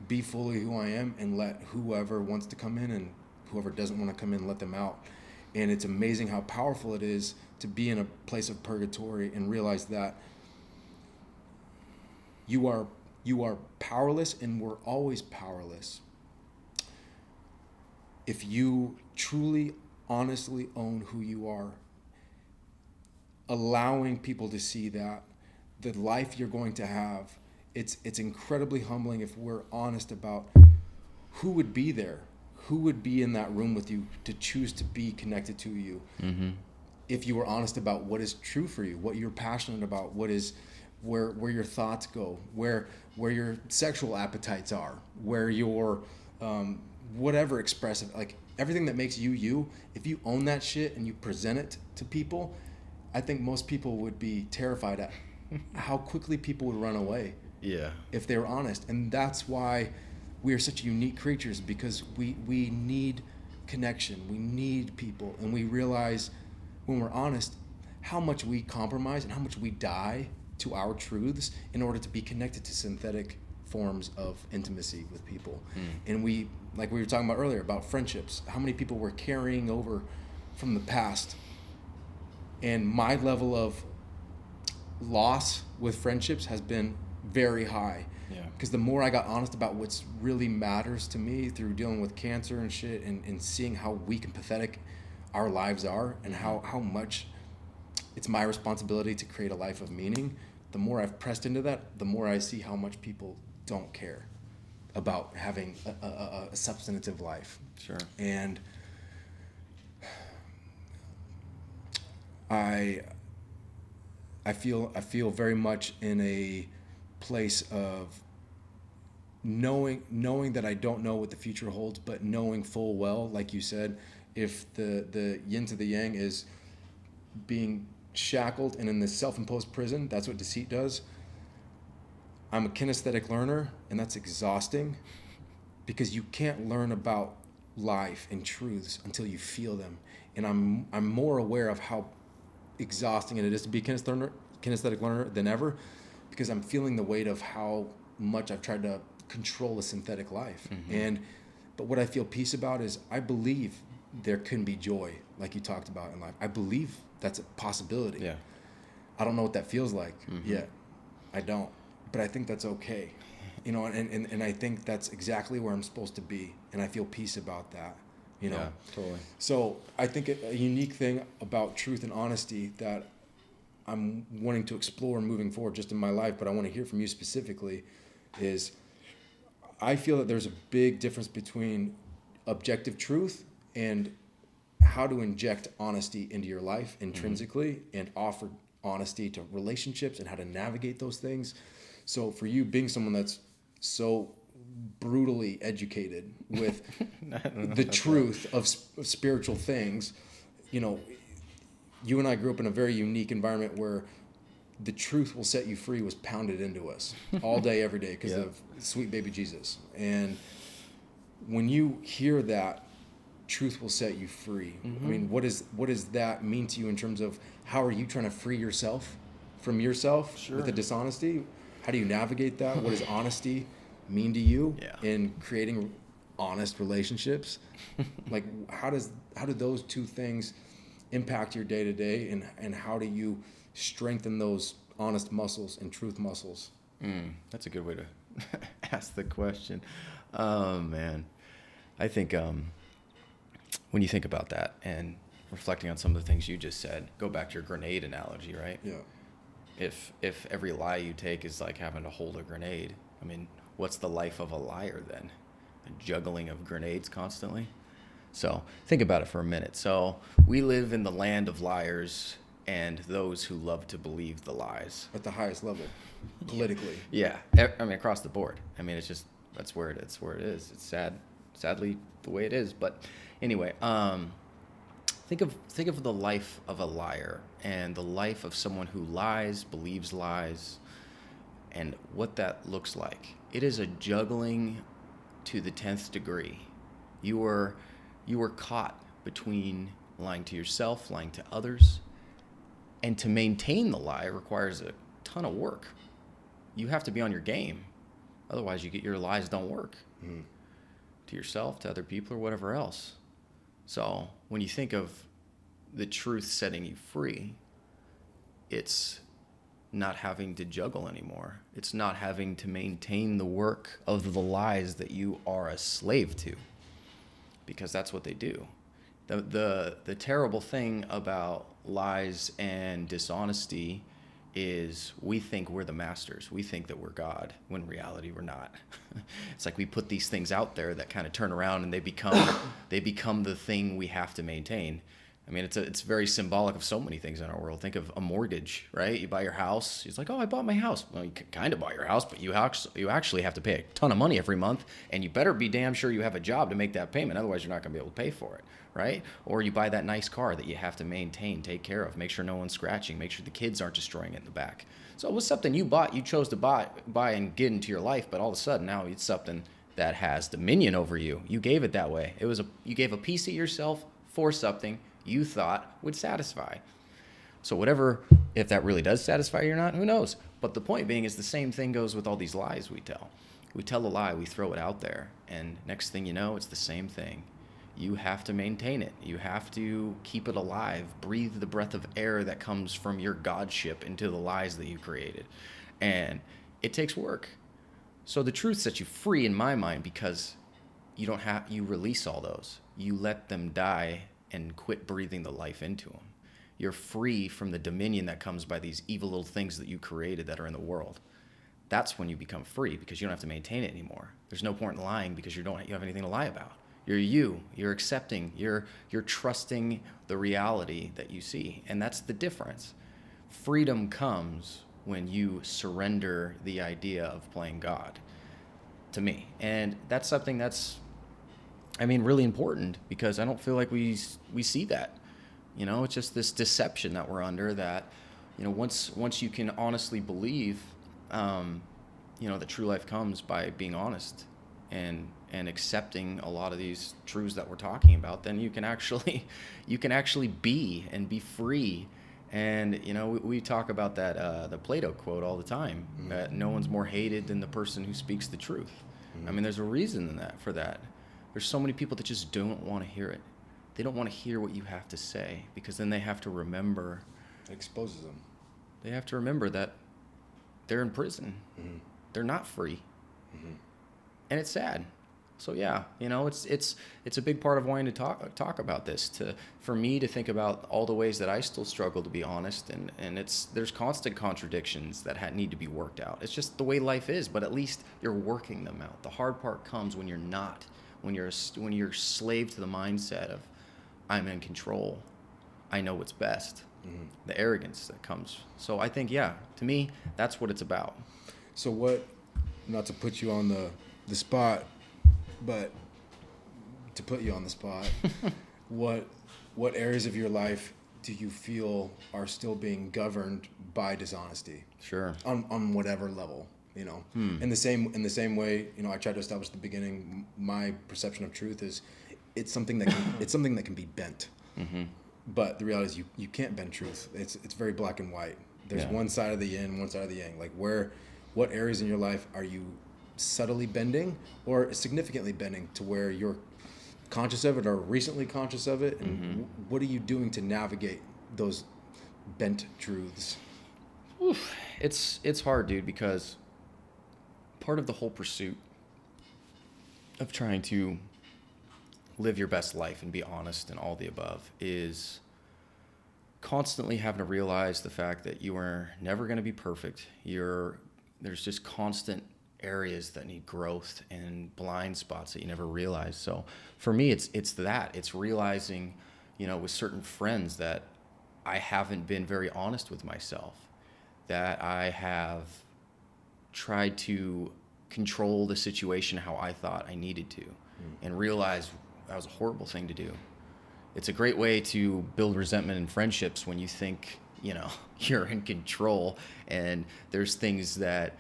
be fully who I am and let whoever wants to come in and whoever doesn't want to come in, let them out. And it's amazing how powerful it is to be in a place of purgatory and realize that you are powerless, and we're always powerless if you truly, honestly own who you are. Allowing people to see that the life you're going to have, it's incredibly humbling if we're honest about who would be there, who would be in that room with you to choose to be connected to you. Mm-hmm. If you were honest about what is true for you, what you're passionate about, what is where your thoughts go, where your sexual appetites are, where your whatever expressive, like everything that makes you, if you own that shit and you present it to people, I think most people would be terrified at how quickly people would run away. Yeah. If they were honest. And that's why we are such unique creatures, because we need connection. We need people. And we realize when we're honest how much we compromise and how much we die to our truths in order to be connected to synthetic forms of intimacy with people. And we, like we were talking about earlier about friendships, how many people we're carrying over from the past. And my level of loss with friendships has been very high. Yeah. Because the more I got honest about what's really matters to me through dealing with cancer and shit, and seeing how weak and pathetic our lives are, and how much it's my responsibility to create a life of meaning, the more I've pressed into that, the more I see how much people don't care about having a substantive life. Sure. And I feel very much in a place of knowing that I don't know what the future holds, but knowing full well, like you said, if the yin to the yang is being shackled and in this self-imposed prison, that's what deceit does. I'm a kinesthetic learner, and that's exhausting, because you can't learn about life and truths until you feel them. And I'm more aware of how exhausting it is to be a kinesthetic learner than ever, because I'm feeling the weight of how much I've tried to control a synthetic life. But what I feel peace about is I believe there can be joy, like you talked about in life. I believe that's a possibility. Yeah. I don't know what that feels like yet. I don't. But I think that's okay. You know, and I think that's exactly where I'm supposed to be. And I feel peace about that. You know? Yeah, totally. So I think a unique thing about truth and honesty that I'm wanting to explore moving forward just in my life, but I want to hear from you specifically, is I feel that there's a big difference between objective truth and how to inject honesty into your life intrinsically and offer honesty to relationships and how to navigate those things. So for you, being someone that's so brutally educated with the truth of spiritual things, you know, you and I grew up in a very unique environment where the truth will set you free was pounded into us all day, every day because of sweet baby Jesus. And when you hear that, truth will set you free. I mean, what does that mean to you in terms of how are you trying to free yourself from yourself with the dishonesty? How do you navigate that? What does honesty mean to you in creating honest relationships? Like, how do those two things impact your day to day, and how do you strengthen those honest muscles and truth muscles? That's a good way to ask the question. Oh man, I think when you think about that and reflecting on some of the things you just said, go back to your grenade analogy, right? Yeah. If every lie you take is like having to hold a grenade, I mean, what's the life of a liar then? A juggling of grenades constantly? So think about it for a minute. So we live in the land of liars and those who love to believe the lies. At the highest level, politically. Yeah, I mean, across the board. I mean, it's just, that's where it is. It's sadly the way it is. But anyway, think of the life of a liar and the life of someone who lies, believes lies, and what that looks like. It is a juggling to the 10th degree. You were caught between lying to yourself, lying to others, and to maintain the lie requires a ton of work. You have to be on your game. Otherwise, your lies don't work to yourself, to other people, or whatever else. So when you think of the truth setting you free, it's not having to juggle anymore. It's not having to maintain the work of the lies that you are a slave to, because that's what they do. The terrible thing about lies and dishonesty is we think we're the masters. We think that we're God, when in reality we're not. It's like we put these things out there that kind of turn around and they become the thing we have to maintain. I mean, it's very symbolic of so many things in our world. Think of a mortgage, right? You buy your house. It's like, oh, I bought my house. Well, you kind of bought your house, but you actually have to pay a ton of money every month, and you better be damn sure you have a job to make that payment. Otherwise, you're not going to be able to pay for it, right? Or you buy that nice car that you have to maintain, take care of, make sure no one's scratching, make sure the kids aren't destroying it in the back. So it was something you bought, you chose to buy and get into your life, but all of a sudden now it's something that has dominion over you. You gave it that way. You gave a piece of yourself for something you thought would satisfy. So whatever, if that really does satisfy you or not, who knows? But the point being is the same thing goes with all these lies we tell. We tell a lie, we throw it out there, and next thing you know, it's the same thing. You have to maintain it. You have to keep it alive, breathe the breath of air that comes from your godship into the lies that you created. And it takes work. So the truth sets you free in my mind because you release all those. You let them die and quit breathing the life into them. You're free from the dominion that comes by these evil little things that you created that are in the world. That's when you become free, because you don't have to maintain it anymore. There's no point in lying because you have anything to lie about. You're accepting, you're trusting the reality that you see. And that's the difference. Freedom comes when you surrender the idea of playing God, to me. And that's something that's, really important, because I don't feel like we see that. It's just this deception that we're under that, once you can honestly believe, that true life comes by being honest and accepting a lot of these truths that we're talking about, then you can actually be free. And, we talk about that, the Plato quote all the time, that no one's more hated than the person who speaks the truth. I mean, there's a reason in that for that. There's so many people that just don't want to hear it. They don't want to hear what you have to say, because then they have to remember. It exposes them. They have to remember that they're in prison. Mm-hmm. They're not free. Mm-hmm. And it's sad. So yeah, it's a big part of wanting to talk about this, for me to think about all the ways that I still struggle to be honest, and there's constant contradictions that need to be worked out. It's just the way life is, but at least you're working them out. The hard part comes when you're not, when you're slave to the mindset of I'm in control, I know what's best. Mm-hmm. The arrogance that comes. So I think, yeah, to me, that's what it's about. So what, not to put you on the spot, but to put you on the spot, what areas of your life do you feel are still being governed by dishonesty? Sure. On whatever level, In the same way, I tried to establish at the beginning, my perception of truth is it's something that can be bent. Mm-hmm. But the reality is you can't bend truth. It's very black and white. There's one side of the yin, one side of the yang. Like what areas in your life are you subtly bending or significantly bending to where you're conscious of it or recently conscious of it? And what are you doing to navigate those bent truths? Oof. It's hard, dude, because part of the whole pursuit of trying to live your best life and be honest and all the above is constantly having to realize the fact that you are never going to be perfect. There's just constant areas that need growth and blind spots that you never realize. So for me, it's realizing, with certain friends that I haven't been very honest with myself, that I have tried to control the situation how I thought I needed to, and realize that was a horrible thing to do. It's a great way to build resentment in friendships when you think, you're in control and there's things that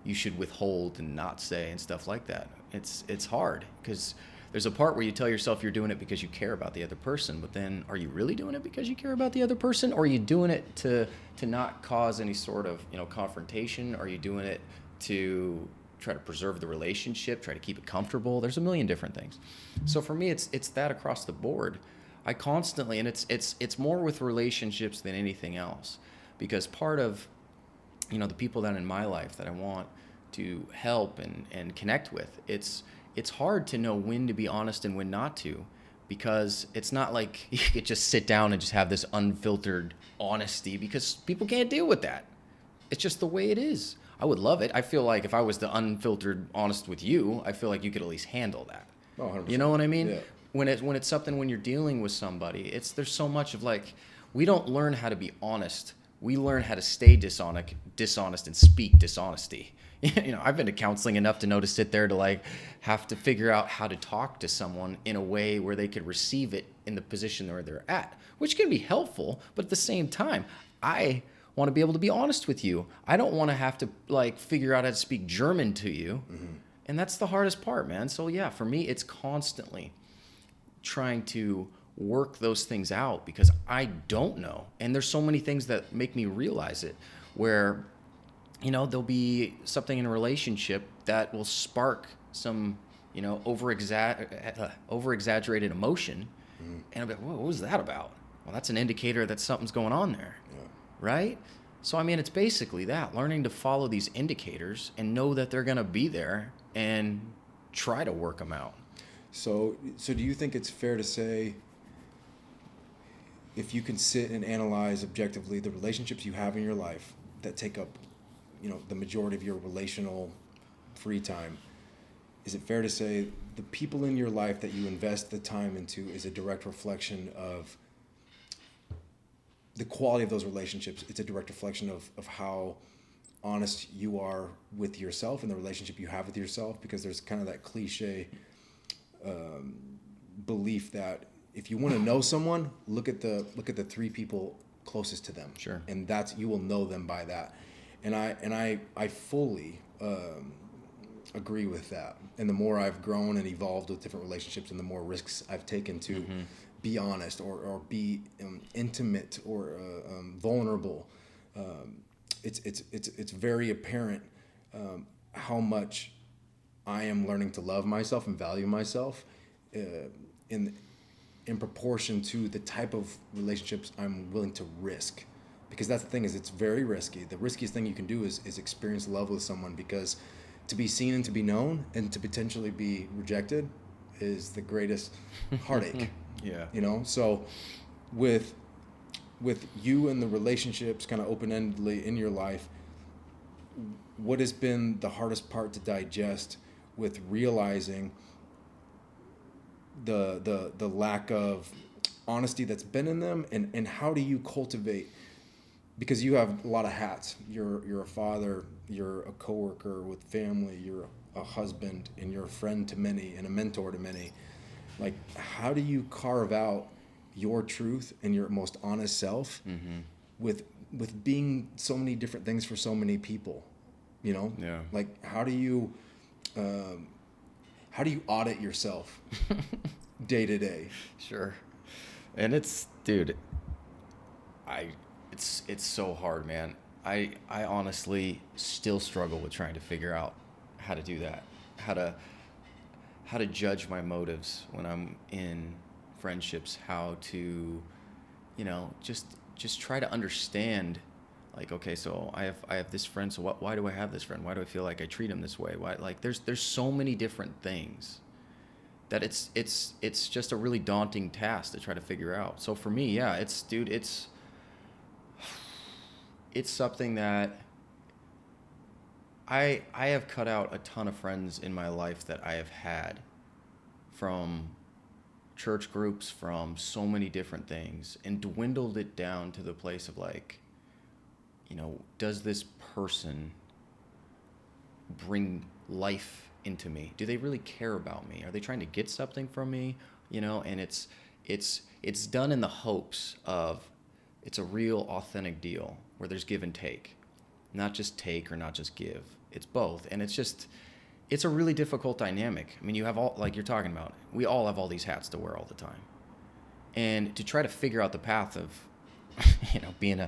you should withhold and not say and stuff like that. It's hard because there's a part where you tell yourself you're doing it because you care about the other person, but then are you really doing it because you care about the other person, or are you doing it to not cause any sort of confrontation? Are you doing it to try to preserve the relationship, try to keep it comfortable? There's a million different things. So for me, it's that across the board. I constantly, and it's more with relationships than anything else, because part of the people that in my life that I want to help and connect with, it's hard to know when to be honest and when not to, because it's not like you could just sit down and just have this unfiltered honesty, because people can't deal with that. It's just the way it is. I would love it. I feel like if I was the unfiltered honest with you, I feel like you could at least handle that. Oh, 100%. You know what I mean? Yeah. When it's something, when you're dealing with somebody, there's so much of like, we don't learn how to be honest. We learn how to stay dishonest and speak dishonesty. I've been to counseling enough to know to sit there to like have to figure out how to talk to someone in a way where they could receive it in the position where they're at, which can be helpful. But at the same time, I want to be able to be honest with you. I don't want to have to like figure out how to speak German to you. Mm-hmm. And that's the hardest part, man. So yeah, for me, it's constantly trying to work those things out, because I don't know. And there's so many things that make me realize it, where, there'll be something in a relationship that will spark some, over-exaggerated emotion. Mm-hmm. And I'll be like, whoa, what was that about? Well, that's an indicator that something's going on there. Yeah. Right? So, it's basically that, learning to follow these indicators and know that they're going to be there and try to work them out. So do you think it's fair to say, if you can sit and analyze objectively the relationships you have in your life that take up, the majority of your relational free time, is it fair to say the people in your life that you invest the time into is a direct reflection of the quality of those relationships? It's a direct reflection of how honest you are with yourself and the relationship you have with yourself, because there's kind of that cliche belief that if you want to know someone, look at the three people closest to them. Sure. And you will know them by that. And I fully agree with that. And the more I've grown and evolved with different relationships, and the more risks I've taken to be honest or be intimate or vulnerable, it's very apparent how much I am learning to love myself and value myself in proportion to the type of relationships I'm willing to risk. Because that's the thing, is it's very risky. The riskiest thing you can do is experience love with someone, because to be seen and to be known and to potentially be rejected is the greatest heartache. Yeah. You know? So with you and the relationships kind of open-endedly in your life, what has been the hardest part to digest with realizing the lack of honesty that's been in them, and how do you cultivate, because you have a lot of hats. You're a father, you're a coworker with family, you're a husband, and you're a friend to many and a mentor to many. Like, how do you carve out your truth and your most honest self with being so many different things for so many people? You know? Yeah. Like, how do you audit yourself day to day? Sure. And it's, dude, it's so hard, man. I honestly still struggle with trying to figure out how to do that. How to judge my motives when I'm in friendships, how to, just try to understand, like, okay, so I have this friend, so why do I have this friend? Why do I feel like I treat him this way? Why, like, there's so many different things that it's just a really daunting task to try to figure out. So for me, yeah, it's something that I have cut out a ton of friends in my life that I have had from church groups, from so many different things, and dwindled it down to the place of, like, does this person bring life into me? Do they really care about me? Are they trying to get something from me? And it's done in the hopes of it's a real authentic deal where there's give and take, not just take or not just give. It's both. And it's a really difficult dynamic. I mean, you have all, like you're talking about, we all have all these hats to wear all the time. And to try to figure out the path of, being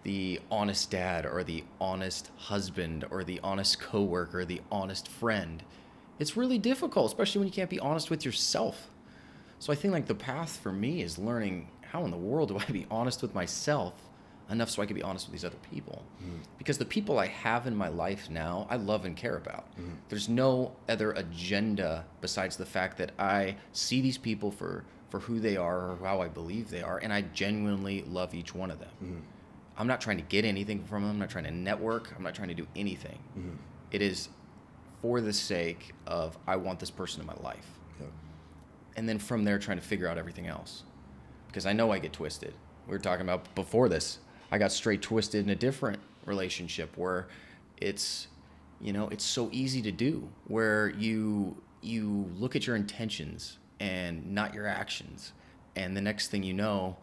the honest dad, or the honest husband, or the honest coworker, the honest friend, it's really difficult, especially when you can't be honest with yourself. So I think, like, the path for me is learning, how in the world do I be honest with myself enough so I can be honest with these other people? Because the people I have in my life now, I love and care about. There's no other agenda besides the fact that I see these people for who they are, or how I believe they are, and I genuinely love each one of them. I'm not trying to get anything from them. I'm not trying to network. I'm not trying to do anything. It is for the sake of, I want this person in my life. Yeah. And then from there, trying to figure out everything else. Because I know I get twisted. We were talking about before this, I got straight twisted in a different relationship where it's so easy to do, where you look at your intentions and not your actions. And the next thing you know,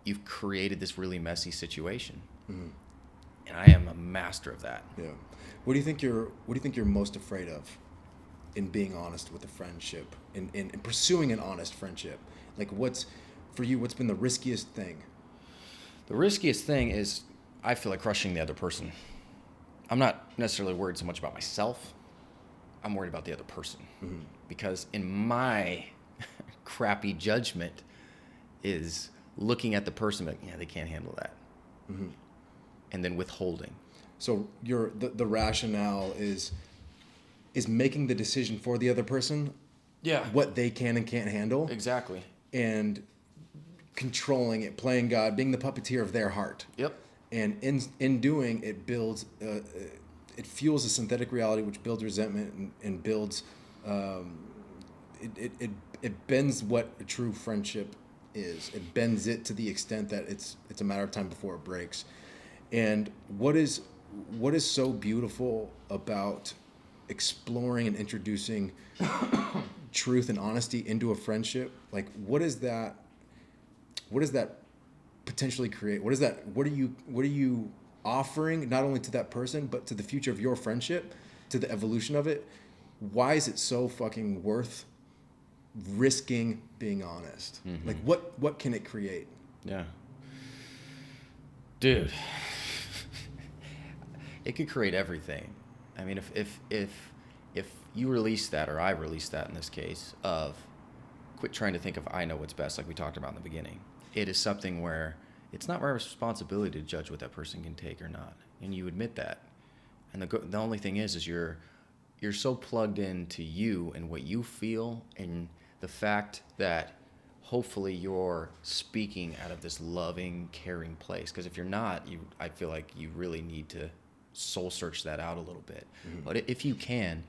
you've created this really messy situation. And I am a master of that. Yeah. What do you think you're most afraid of in being honest with a friendship, in pursuing an honest friendship? Like, what's been the riskiest thing? The riskiest thing is, I feel like, crushing the other person. I'm not necessarily worried so much about myself. I'm worried about the other person. Because in my crappy judgment is looking at the person like, yeah, they can't handle that. And then withholding. So the rationale is making the decision for the other person. Yeah. What they can and can't handle. Exactly. And controlling it, playing God, being the puppeteer of their heart. Yep. And in doing, it builds, it fuels a synthetic reality, which builds resentment and builds, it bends what a true friendship is. It bends it to the extent that it's a matter of time before it breaks. And what is so beautiful about exploring and introducing truth and honesty into a friendship? Like, what does that potentially create? What are you offering, not only to that person, but to the future of your friendship, to the evolution of it? Why is it so fucking worth risking being honest? Like, what can it create? Yeah. Dude, it could create everything. I mean, if you release that, or I release that in this case, of quit trying to think of I know what's best, like we talked about in the beginning. It is something where it's not my responsibility to judge what that person can take or not, and you admit that. And the only thing is you're so plugged into you and what you feel, and the fact that hopefully you're speaking out of this loving, caring place. Because if you're not, I feel like you really need to soul search that out a little bit. Mm-hmm. But if you can,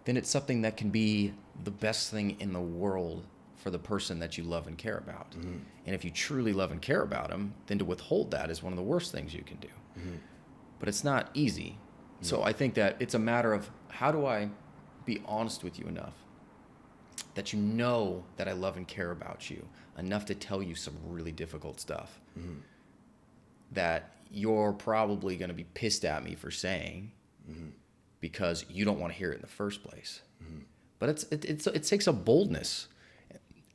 then it's something that can be the best thing in the world for the person that you love and care about. Mm-hmm. And if you truly love and care about them, then to withhold that is one of the worst things you can do. Mm-hmm. But it's not easy. Mm-hmm. So I think that it's a matter of, how do I be honest with you enough that you know that I love and care about you enough to tell you some really difficult stuff mm-hmm. that you're probably going to be pissed at me for saying mm-hmm. because you don't want to hear it in the first place. Mm-hmm. But it takes a boldness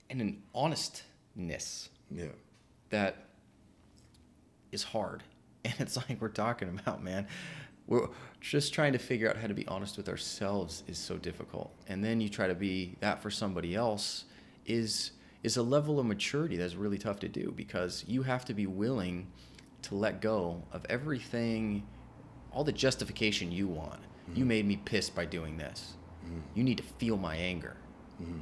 and an honestness that is hard. And it's like we're talking about, man. We're just trying to figure out how to be honest with ourselves is so difficult. And then you try to be that for somebody else is a level of maturity that's really tough to do, because you have to be willing to let go of everything, all the justification you want. Mm-hmm. You made me pissed by doing this. Mm-hmm. You need to feel my anger. Mm-hmm.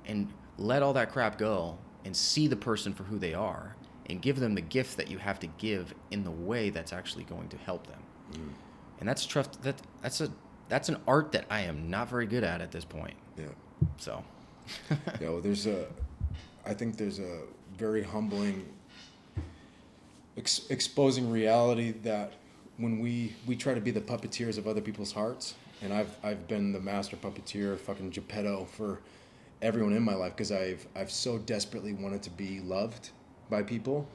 And let all that crap go and see the person for who they are and give them the gift that you have to give in the way that's actually going to help them. Mm-hmm. And that's trust. That's an art that I am not very good at this point. Yeah. So. Yeah. Well, I think there's a very humbling, exposing reality that when we try to be the puppeteers of other people's hearts, and I've been the master puppeteer, fucking Geppetto for everyone in my life, because I've so desperately wanted to be loved by people.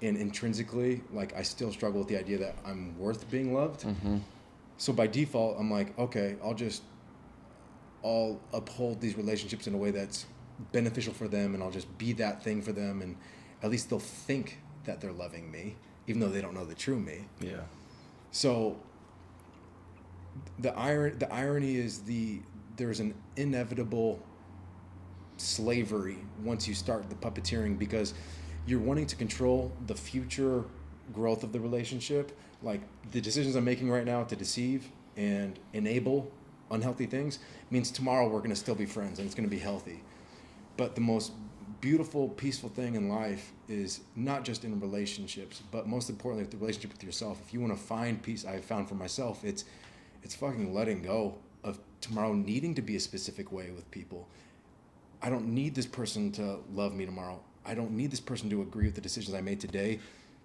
And intrinsically, like, I still struggle with the idea that I'm worth being loved. Mm-hmm. So by default, I'm like, okay, I'll uphold these relationships in a way that's beneficial for them, and I'll just be that thing for them, and at least they'll think that they're loving me, even though they don't know the true me. Yeah. So the irony is there's an inevitable slavery once you start the puppeteering, because you're wanting to control the future growth of the relationship. Like, the decisions I'm making right now to deceive and enable unhealthy things means tomorrow we're going to still be friends and it's going to be healthy. But the most beautiful, peaceful thing in life is not just in relationships, but most importantly, with the relationship with yourself. If you want to find peace, I have found for myself, it's fucking letting go of tomorrow needing to be a specific way with people. I don't need this person to love me tomorrow. I don't need this person to agree with the decisions I made today,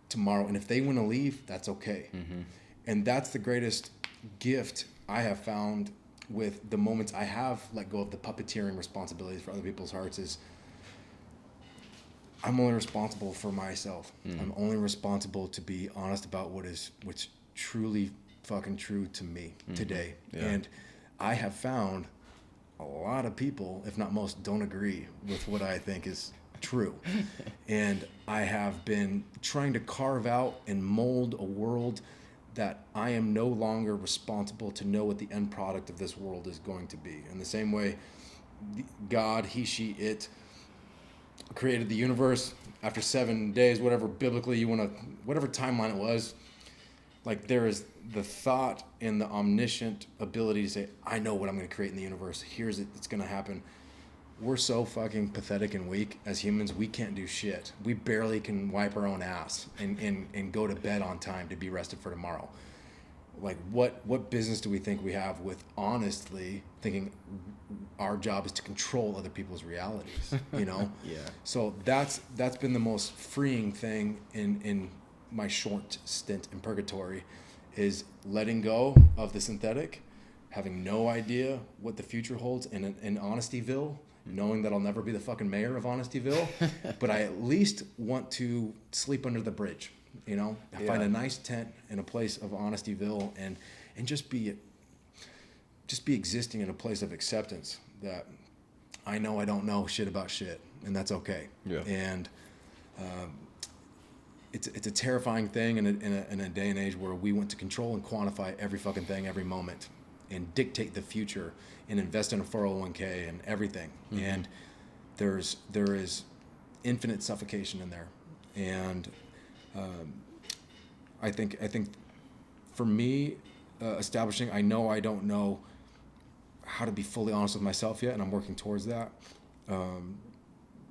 tomorrow. And if they want to leave, that's okay. Mm-hmm. And that's the greatest gift I have found with the moments I have let go of the puppeteering responsibilities for other people's hearts is I'm only responsible for myself. Mm. I'm only responsible to be honest about what's truly fucking true to me today. Yeah. And I have found a lot of people, if not most, don't agree with what I think is true. And I have been trying to carve out and mold a world that I am no longer responsible to know what the end product of this world is going to be. In the same way, God, he, she, it created the universe after 7 days, whatever biblically you want to, whatever timeline it was. Like, there is the thought and the omniscient ability to say, I know what I'm going to create in the universe. Here's it. It's going to happen. We're so fucking pathetic and weak as humans. We can't do shit. We barely can wipe our own ass and go to bed on time to be rested for tomorrow. Like, what business do we think we have with honestly thinking our job is to control other people's realities, you know? Yeah. So that's been the most freeing thing in my short stint in purgatory, is letting go of the synthetic, having no idea what the future holds in Honestyville, knowing that I'll never be the fucking mayor of Honestyville, but I at least want to sleep under the bridge, you know? Find a nice tent in a place of Honestyville and just be existing in a place of acceptance that I know I don't know shit about shit, and that's okay. Yeah. And it's a terrifying thing in a day and age where we want to control and quantify every fucking thing every moment. and dictate the future and invest in a 401k and everything. Mm-hmm. And there is infinite suffocation in there. And I think for me, establishing, I know I don't know how to be fully honest with myself yet, and I'm working towards that.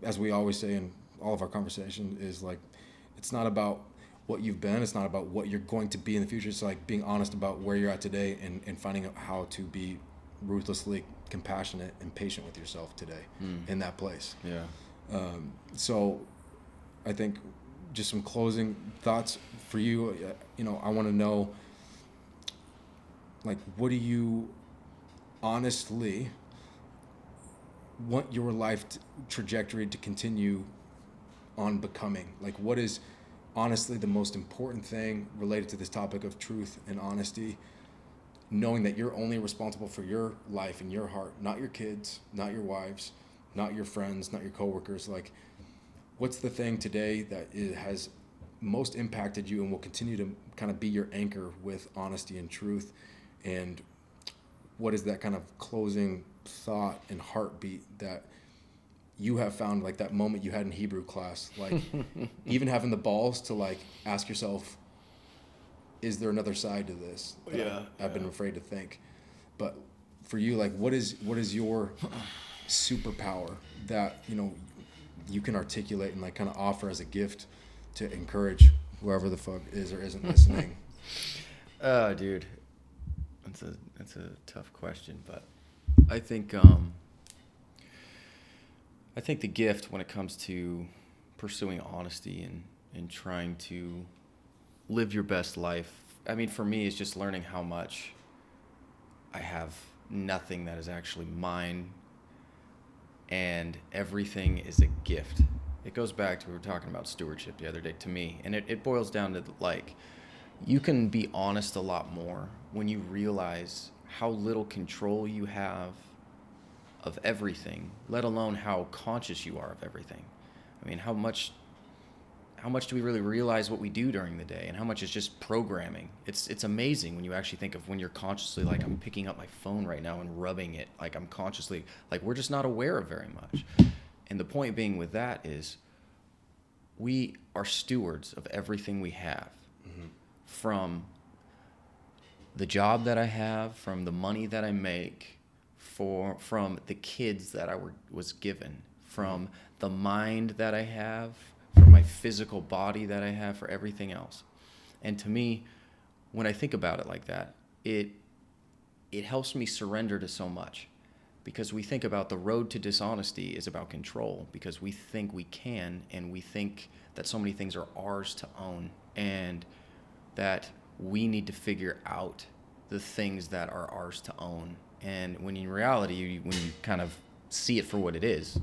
As we always say in all of our conversation, is like, it's not about what you've been, it's not about what you're going to be in the future. It's like being honest about where you're at today and finding out how to be ruthlessly compassionate and patient with yourself today in that place. Yeah. So I think just some closing thoughts for you. I want to know, like, what do you honestly want your life trajectory to continue on becoming? Like, what is honestly the most important thing related to this topic of truth and honesty, knowing that you're only responsible for your life and your heart, not your kids, not your wives, not your friends, not your coworkers? Like, what's the thing today that has most impacted you and will continue to kind of be your anchor with honesty and truth? And what is that kind of closing thought and heartbeat that you have found, like that moment you had in Hebrew class, like even having the balls to like ask yourself, is there another side to this that I've been afraid to think? But for you, like, what is your superpower that, you can articulate and like kind of offer as a gift to encourage whoever the fuck is or isn't listening? Dude, that's a tough question, but I think the gift when it comes to pursuing honesty and trying to live your best life, I mean, for me, is just learning how much I have nothing that is actually mine, and everything is a gift. It goes back to, we were talking about stewardship the other day to me, and it boils down to, like, you can be honest a lot more when you realize how little control you have of everything, let alone how conscious you are of everything. I mean, how much do we really realize what we do during the day, and how much is just programming? It's amazing when you actually think of when you're consciously, like, I'm picking up my phone right now and rubbing it, like I'm consciously, like, we're just not aware of very much. And the point being with that is we are stewards of everything we have. Mm-hmm. From the job that I have, from the money that I make, from the kids that I was given, from the mind that I have, from my physical body that I have, for everything else. And to me, when I think about it like that, it helps me surrender to so much, because we think about the road to dishonesty is about control, because we think we can, and we think that so many things are ours to own, and that we need to figure out the things that are ours to own. And when in reality, when you kind of see it for what it is,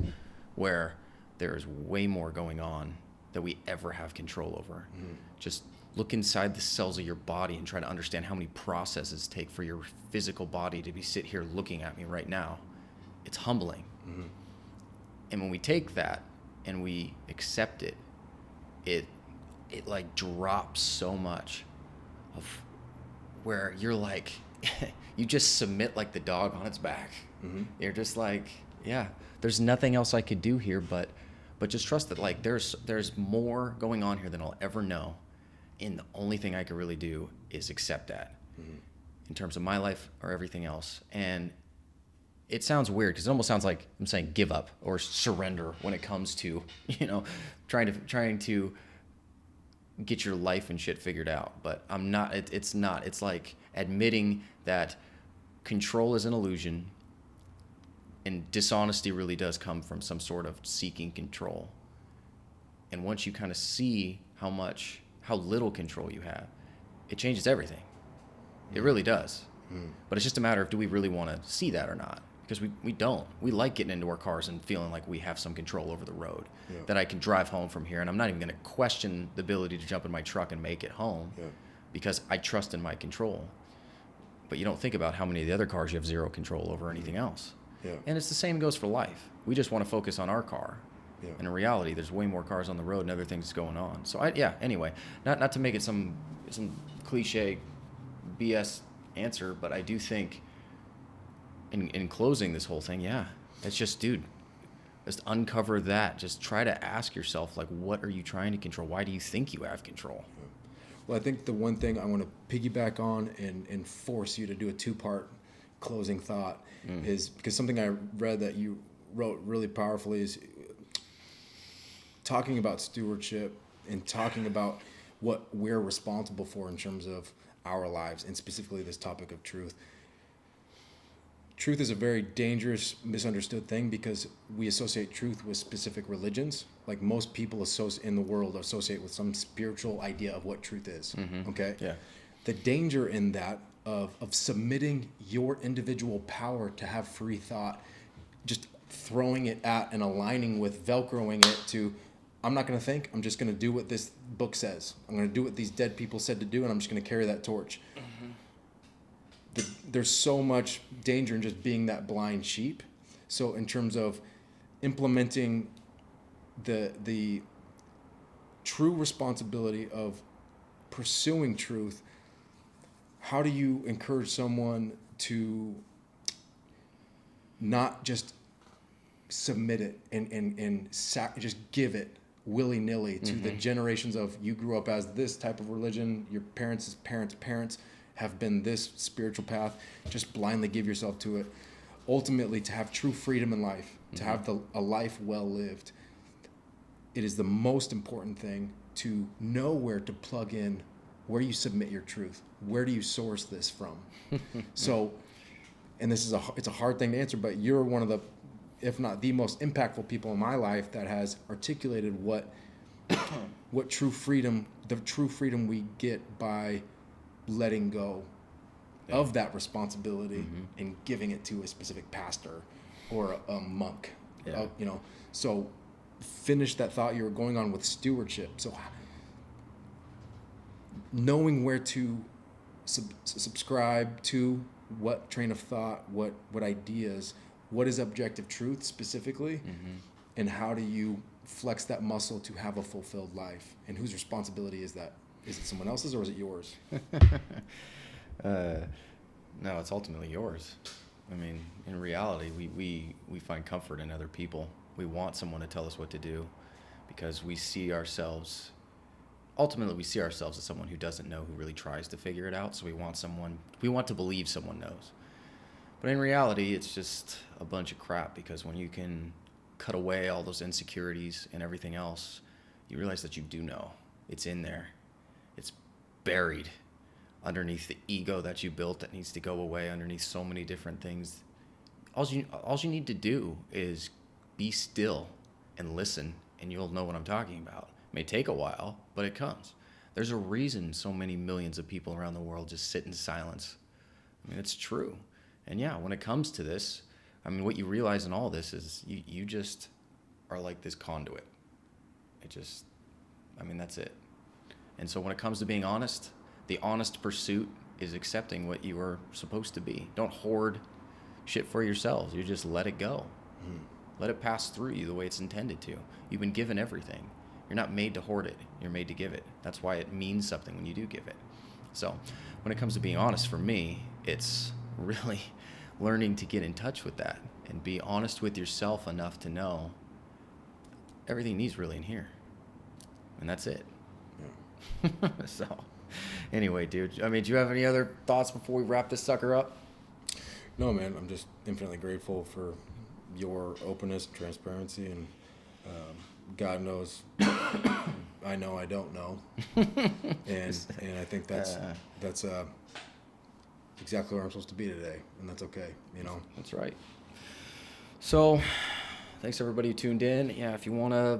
where there is way more going on that we ever have control over. Mm-hmm. Just look inside the cells of your body and try to understand how many processes take for your physical body to be sit here looking at me right now. It's humbling. Mm-hmm. And when we take that and we accept it, it like drops so much of where you're like, you just submit like the dog on its back. Mm-hmm. You're just like, yeah, there's nothing else I could do here, but just trust that, like, there's more going on here than I'll ever know, and the only thing I can really do is accept that. Mm-hmm. In terms of my life or everything else. And it sounds weird because it almost sounds like I'm saying give up or surrender when it comes to, trying to get your life and shit figured out. But I'm not. It's not. It's like admitting that control is an illusion, and dishonesty really does come from some sort of seeking control. And once you kind of see how little control you have, it changes everything. It really does. But it's just a matter of, do we really want to see that or not? Because we don't. We like getting into our cars and feeling like we have some control over the road, that I can drive home from here, and I'm not even going to question the ability to jump in my truck and make it home, because I trust in my control. But you don't think about how many of the other cars you have zero control over or anything else. Yeah. And it's the same goes for life. We just want to focus on our car. Yeah. And in reality, there's way more cars on the road and other things going on. So anyway, not to make it some cliche BS answer, but I do think in closing this whole thing, yeah, it's just, dude, just uncover that. Just try to ask yourself, like, what are you trying to control? Why do you think you have control? Well, I think the one thing I want to piggyback on and force you to do a 2-part closing thought is, because something I read that you wrote really powerfully is talking about stewardship and talking about what we're responsible for in terms of our lives, and specifically this topic of truth. Truth is a very dangerous, misunderstood thing because we associate truth with specific religions. Like most people in the world associate with some spiritual idea of what truth is. Okay? Yeah. The danger in that of submitting your individual power to have free thought, just throwing it at and aligning with Velcroing it to, I'm not going to think, I'm just going to do what this book says. I'm going to do what these dead people said to do, and I'm just going to carry that torch. There's so much danger in just being that blind sheep. So in terms of implementing the true responsibility of pursuing truth, how do you encourage someone to not just submit it and just give it willy-nilly to the generations of, you grew up as this type of religion, your parents' parents have been this spiritual path, just blindly give yourself to it. Ultimately, to have true freedom in life, to have a life well lived, it is the most important thing to know where to plug in, where you submit your truth. Where do you source this from? So, and this is it's a hard thing to answer, but you're one of the, if not the most impactful people in my life that has articulated what true freedom, the true freedom we get by letting go of that responsibility and giving it to a specific pastor or a monk. So finish that thought you were going on with stewardship. So knowing where to subscribe to, what train of thought, what ideas, what is objective truth specifically, and how do you flex that muscle to have a fulfilled life, and whose responsibility is that? Is it someone else's or is it yours? No, it's ultimately yours. I mean, in reality, we find comfort in other people. We want someone to tell us what to do because we see ourselves, ultimately we see ourselves as someone who doesn't know, who really tries to figure it out. So we want to believe someone knows. But in reality, it's just a bunch of crap, because when you can cut away all those insecurities and everything else, you realize that you do know. It's in there. It's buried underneath the ego that you built that needs to go away, underneath so many different things. All you need to do is be still and listen, and you'll know what I'm talking about. It may take a while, but it comes. There's a reason so many millions of people around the world just sit in silence. I mean, it's true. And yeah, when it comes to this, I mean, what you realize in all this is you just are like this conduit. That's it. And so when it comes to being honest, the honest pursuit is accepting what you are supposed to be. Don't hoard shit for yourselves. You just let it go. Let it pass through you the way it's intended to. You've been given everything. You're not made to hoard it. You're made to give it. That's why it means something when you do give it. So when it comes to being honest, for me, it's really learning to get in touch with that and be honest with yourself enough to know everything needs really in here. And that's it. Yeah. So anyway, dude, I mean, do you have any other thoughts before we wrap this sucker up? No, man, I'm just infinitely grateful for your openness and transparency, and God knows I know I don't know. and I think that's exactly where I'm supposed to be today, and that's okay, That's right. So thanks everybody who tuned in. Yeah, if you want to,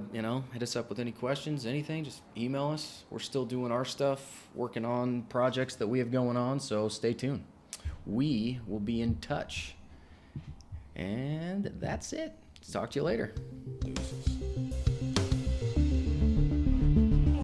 hit us up with any questions, anything, just email us. We're still doing our stuff, working on projects that we have going on, so stay tuned. We will be in touch. And that's it. Talk to you later.